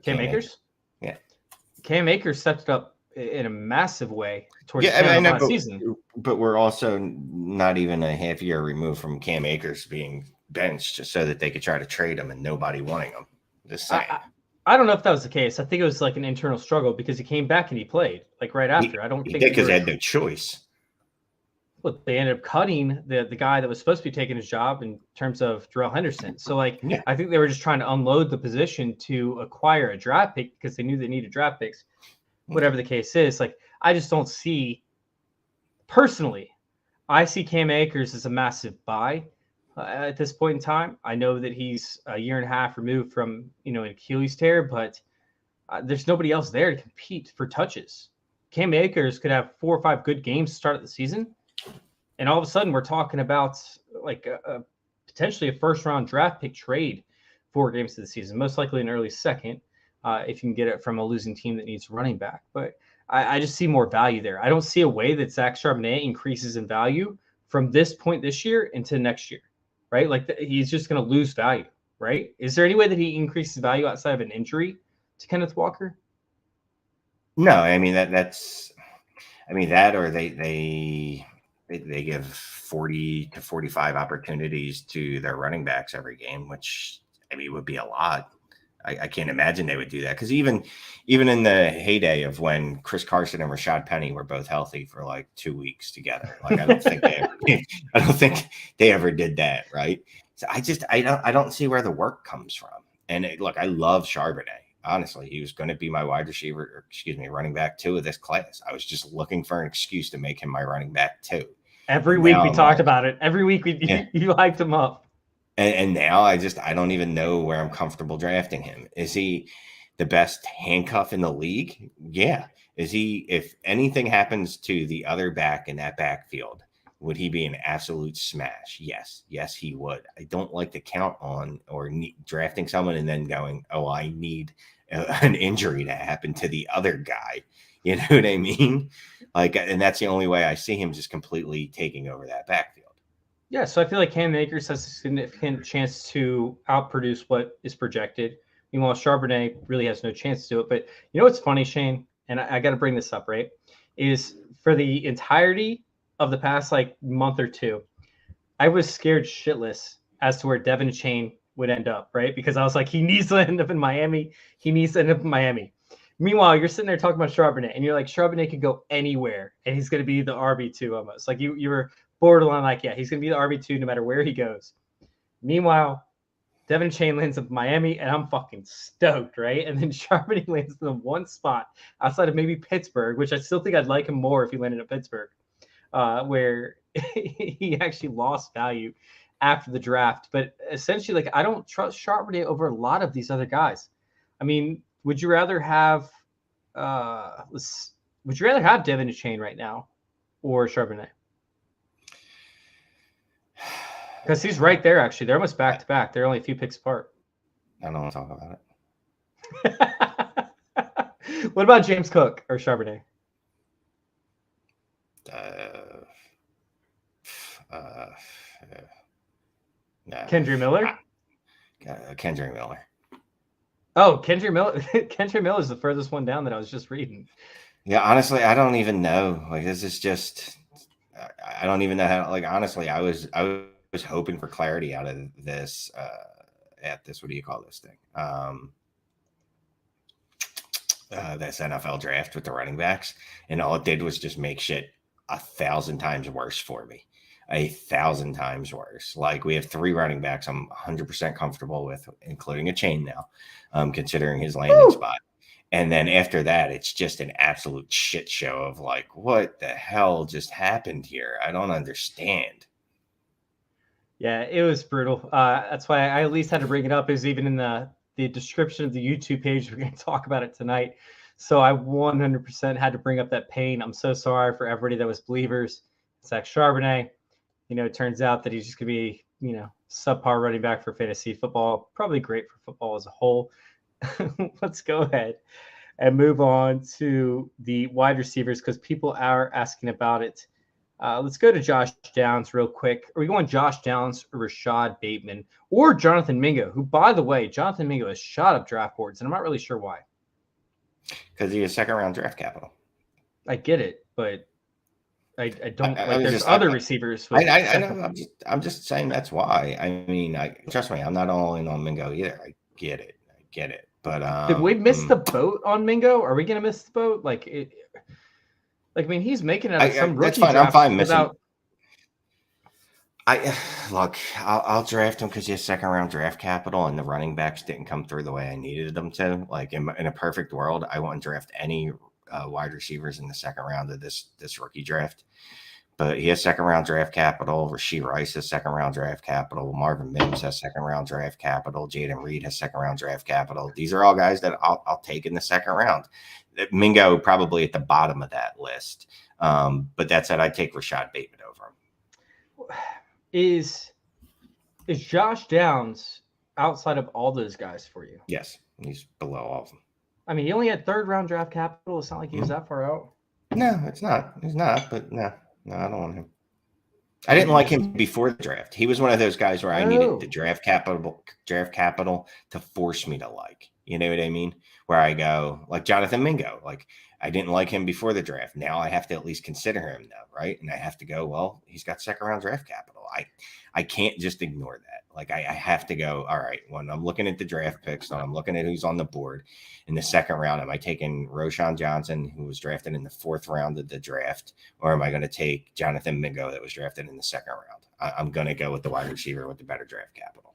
Cam Akers? Yeah. Cam Akers stepped it up in a massive way towards the end of last season. But we're also not even a half year removed from Cam Akers being benched just so that they could try to trade him and nobody wanting him. Just saying. I don't know if that was the case. I think it was an internal struggle because he came back and he played right after. I don't think he did because he had no choice. well, they ended up cutting the guy that was supposed to be taking his job in terms of Darrell Henderson. So like, Yeah. I think they were just trying to unload the position to acquire a draft pick because they knew they needed draft picks. Whatever the case is, like, I just don't see, personally, I see Cam Akers as a massive buy at this point in time. I know that he's a year and a half removed from, an Achilles tear, but there's nobody else there to compete for touches. Cam Akers could have 4 or 5 good games to start the season, and all of a sudden we're talking about like potentially a first-round draft pick trade 4 games of the season, most likely an early second. If you can get it from a losing team that needs running back. But I just see more value there. I don't see a way that Zach Charbonnet increases in value from this point this year into next year, right? Like he's just going to lose value, right? Is there any way that he increases value outside of an injury to Kenneth Walker? No, I mean that or they give 40 to 45 opportunities to their running backs every game, which would be a lot. I can't imagine they would do that because even in the heyday of when Chris Carson and Rashad Penny were both healthy for like 2 weeks together, like I don't think they ever did that, right? So I don't see where the work comes from. And look, I love Charbonnet. Honestly, he was going to be my running back 2 of this class. I was just looking for an excuse to make him my running back 2. Every week we talked about it. Every week you hyped him up. And now I don't even know where I'm comfortable drafting him. Is he the best handcuff in the league? Yeah. Is he, if anything happens to the other back in that backfield, would he be an absolute smash? Yes. Yes, he would. I don't like to count on or drafting someone and then going, oh, I need an injury to happen to the other guy. You know what I mean? Like, and that's the only way I see him just completely taking over that backfield. Yeah, so I feel like Cam Akers has a significant chance to outproduce what is projected. Meanwhile, Charbonnet really has no chance to do it. But you know what's funny, Shane? And I got to bring this up, right? Is for the entirety of the past month or two, I was scared shitless as to where Devin Chain would end up, right? Because I was like, he needs to end up in Miami. He needs to end up in Miami. Meanwhile, you're sitting there talking about Charbonnet, and you're like, Charbonnet could go anywhere, and he's going to be the RB2 almost. Like you were borderline like, yeah, he's going to be the RB2 no matter where he goes. Meanwhile, Devin Chain lands in Miami, and I'm fucking stoked, right? And then Charbonnet lands in the one spot outside of maybe Pittsburgh, which I still think I'd like him more if he landed in Pittsburgh, where he actually lost value after the draft. But essentially, I don't trust Charbonnet over a lot of these other guys. I mean, would you rather have Devin Chain right now or Charbonnet? Because he's right there, actually. They're almost back to back. They're only a few picks apart. I don't want to talk about it. What about James Cook or Charbonnet? No. Kendry Miller? Kendry Miller. Oh, Kendry Miller. Kendry Miller is the furthest one down that I was just reading. Yeah, honestly, I don't even know. This is just, I don't even know how. Honestly, I was hoping for clarity out of this. What do you call this thing? This NFL draft with the running backs, and all it did was just make shit 1,000 times worse for me. 1,000 times worse. We have 3 running backs I'm 100% comfortable with, including a Chain now, considering his landing spot. And then after that, it's just an absolute shit show of what the hell just happened here? I don't understand. Yeah, it was brutal. That's why I at least had to bring it up. It was even in the description of the YouTube page. We're going to talk about it tonight. So I 100% had to bring up that pain. I'm so sorry for everybody that was believers. Zach Charbonnet. It turns out that he's just going to be, subpar running back for fantasy football. Probably great for football as a whole. Let's go ahead and move on to the wide receivers because people are asking about it. Let's go to Josh Downs real quick. Are we going Josh Downs or Rashad Bateman or Jonathan Mingo, who, by the way, Jonathan Mingo has shot up draft boards, and I'm not really sure why. Because he has second-round draft capital. I get it, but I don't there's other receivers. I know. I'm just saying that's why. I mean, trust me, I'm not all in on Mingo either. I get it. But did we miss the boat on Mingo? Are we going to miss the boat? He's making it out of some rookie. That's fine. I'm fine missing. I'll draft him because he has second round draft capital, and the running backs didn't come through the way I needed them to. Like in a perfect world, I wouldn't draft any wide receivers in the second round of this rookie draft. But he has second round draft capital. Rashee Rice has second round draft capital. Marvin Mims has second round draft capital. Jaden Reed has second round draft capital. These are all guys that I'll take in the second round. Mingo probably at the bottom of that list. But that said, I'd take Rashad Bateman over him. Is Josh Downs outside of all those guys for you? Yes, he's below all of them. I mean, he only had third round draft capital. It's not like he was that far out. No, it's not. He's not. But no, I don't want him. I didn't like him before the draft. He was one of those guys where I needed the draft capital to force me to like. You know what I mean? Where I go like Jonathan Mingo. Like I didn't like him before the draft. Now I have to at least consider him though, right? And I have to go, well, he's got second round draft capital. I can't just ignore that. Like I have to go, all right, when I'm looking at the draft picks, and I'm looking at who's on the board in the second round, am I taking Roschon Johnson, who was drafted in the fourth round of the draft, or am I going to take Jonathan Mingo that was drafted in the second round? I'm going to go with the wide receiver with the better draft capital.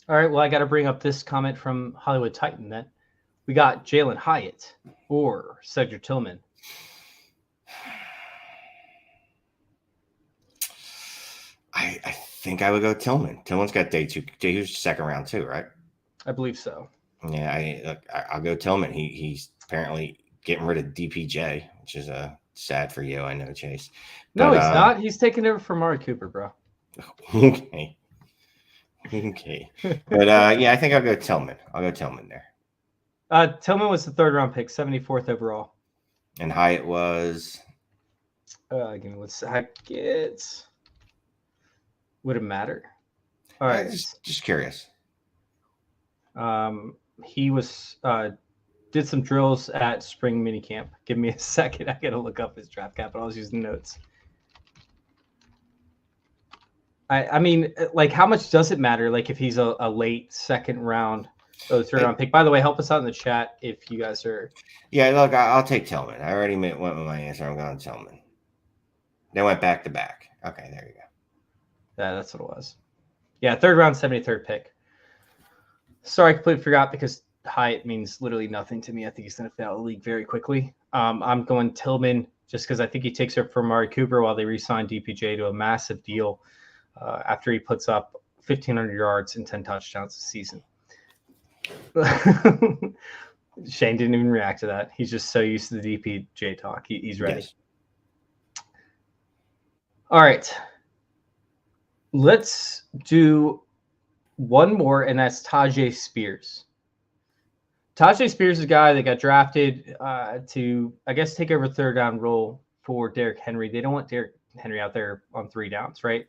All right, well, I got to bring up this comment from Hollywood Titan then. We got Jalen Hyatt or Cedric Tillman. I think I would go Tillman. Tillman's got day two. He was second round too, right? I believe so. Yeah, I'll go Tillman. He's apparently getting rid of DPJ, which is sad for you. I know, Chase. But, no, he's not. He's taking over from Amari Cooper, bro. Okay. But yeah, I think I'll go Tillman. I'll go Tillman there. Tillman was the third round pick, 74th overall. And Hyatt was. Give me 1 second. Would it matter? All right. Just curious. He was did some drills at spring minicamp. Give me a second. I gotta look up his draft capital. I was using notes. I mean, like, how much does it matter? Like, if he's a late second round, third round pick. By the way, help us out in the chat if you guys are. Yeah, look, I'll take Tillman. I already went with my answer. I'm going Tillman. They went back to back. Okay, there you go. Yeah, that's what it was. Yeah, third round, 73rd pick. Sorry, I completely forgot because Hyatt means literally nothing to me. I think he's going to fail the league very quickly. I'm going Tillman just because I think he takes her from Amari Cooper while they re-sign DPJ to a massive deal after he puts up 1,500 yards and 10 touchdowns this season. Shane didn't even react to that. He's just so used to the DPJ talk. He's ready. Yes. All right. Let's do one more, and that's Tyjae Spears. Tyjae Spears is a guy that got drafted to, I guess, take over third down role for Derrick Henry. They don't want Derrick Henry out there on 3 downs, right?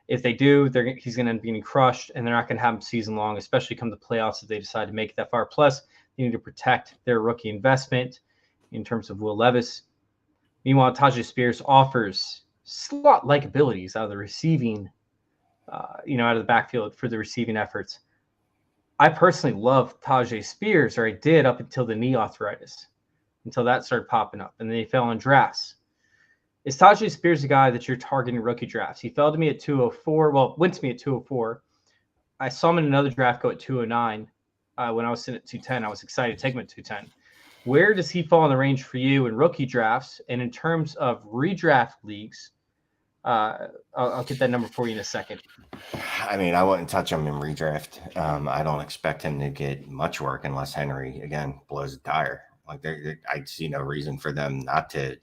If they do, he's going to end up getting crushed, and they're not going to have him season long, especially come the playoffs if they decide to make it that far. Plus, they need to protect their rookie investment in terms of Will Levis. Meanwhile, Tyjae Spears offers slot-like abilities out of the receiving out of the backfield for the receiving efforts. I personally love Tyjae Spears, or I did up until the knee arthritis, until that started popping up, and then he fell in drafts. Is Tyjae Spears a guy that you're targeting rookie drafts? He fell to me at 204. Well, went to me at 204. I saw him in another draft go at 209. When I was sitting at 210, I was excited to take him at 210. Where does he fall in the range for you in rookie drafts? And in terms of redraft leagues, I'll get that number for you in a second. I mean, I wouldn't touch him in redraft. I don't expect him to get much work unless Henry, again, blows a tire. Like, I see no reason for them not to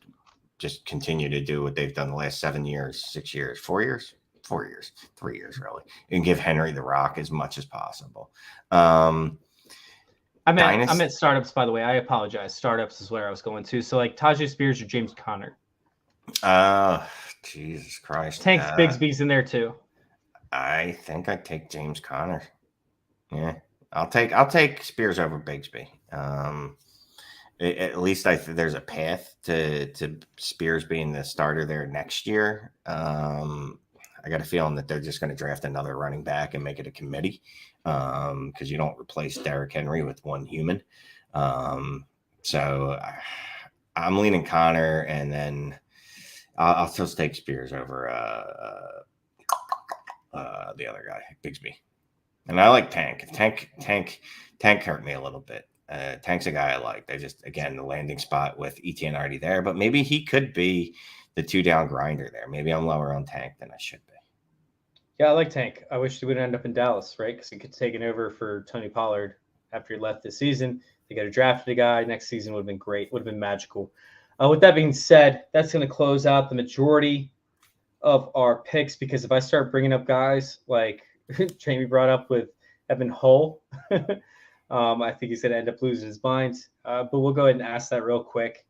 just continue to do what they've done the last 7 years, 6 years, 4 years, 4 years, 3 years, really, and give Henry the rock as much as possible. I meant startups, by the way. I apologize. Startups is where I was going to. So, like, Tyjae Spears or James Conner? Jesus Christ. Tank Bigsby's in there too. I think I'd take James Conner. Yeah. I'll take Spears over Bigsby. At least there's a path to Spears being the starter there next year. I got a feeling that they're just going to draft another running back and make it a committee because you don't replace Derrick Henry with one human. So I'm leaning Conner, and then I'll still take Spears over the other guy, Bigsby. And I like Tank. Tank hurt me a little bit. Tank's a guy I like. They just, again, the landing spot with ETN already there, but maybe he could be the 2-down grinder there. Maybe I'm lower on Tank than I should be. Yeah, I like Tank. I wish he would end up in Dallas, right? Because he could take it over for Tony Pollard after he left this season. They got to draft a guy. Next season would have been great. Would have been magical. With that being said, that's going to close out the majority of our picks, because if I start bringing up guys like Jamie brought up with Evan Hull, I think he's going to end up losing his mind. But we'll go ahead and ask that real quick.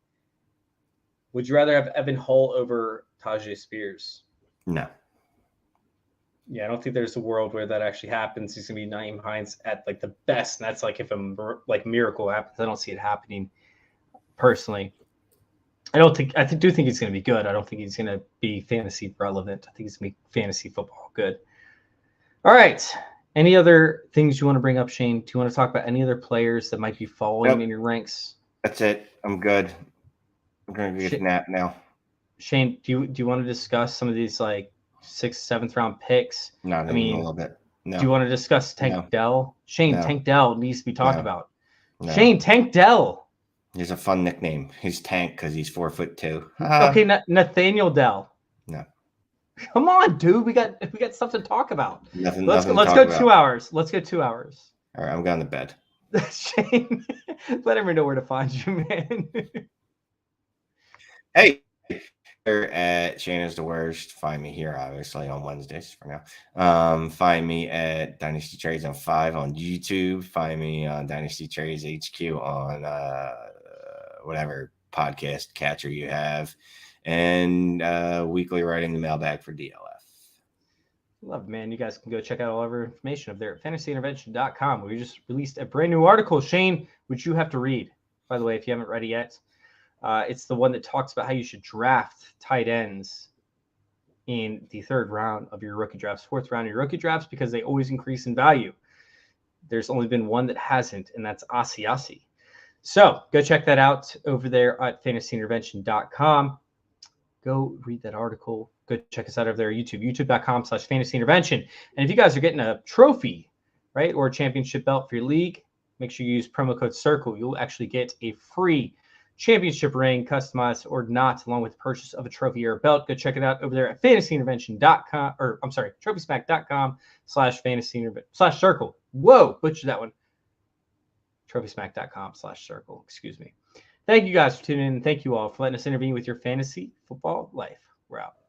Would you rather have Evan Hull over Tajay Spears? No. Yeah, I don't think there's a world where that actually happens. He's going to be Naeem Hines at like the best, and that's like if a miracle happens. I don't see it happening personally. I do think he's going to be good. I don't think he's going to be fantasy relevant. I think he's going to be fantasy football good. All right. Any other things you want to bring up, Shane? Do you want to talk about any other players that might be falling in your ranks? That's it. I'm good. I'm going to get a nap now. Shane, do you want to discuss some of these like 6th, 7th round picks? Not even a little bit. No. Do you want to discuss Tank Dell? Shane, No. Tank Dell needs to be talked about. No. Shane, Tank Dell. He's a fun nickname. He's Tank because he's 4'2". Okay, Nathaniel Dell. No. Come on, dude. We got stuff to talk about. Let's go about. 2 hours. Let's go 2 hours. All right, I'm going to bed. Shane, let everyone know where to find you, man. Hey, at Shane is the Worst. Find me here, obviously, on Wednesdays for now. Find me at Dynasty Trades on 5 on YouTube. Find me on Dynasty Trades HQ on whatever podcast catcher you have. And weekly writing the mailbag for DLF. Love, man. You guys can go check out all of our information up there at fantasyintervention.com. We just released a brand new article, Shane, which you have to read, by the way, if you haven't read it yet. It's the one that talks about how you should draft tight ends in the 3rd round of your rookie drafts, 4th round of your rookie drafts, because they always increase in value. There's only been one that hasn't, and that's Asiasi. So go check that out over there at fantasyintervention.com. Go read that article. Go check us out over there at YouTube, youtube.com/fantasyintervention. And if you guys are getting a trophy, right, or a championship belt for your league, make sure you use promo code CIRCLE. You'll actually get a free championship ring, customized or not, along with the purchase of a trophy or a belt. Go check it out over there at fantasyintervention.com, or I'm sorry, trophysmack.com/fantasyintervention/circle. Whoa, butchered that one. trophysmack.com/circle. Excuse me. Thank you guys for tuning in. Thank you all for letting us intervene with your fantasy football life. We're out.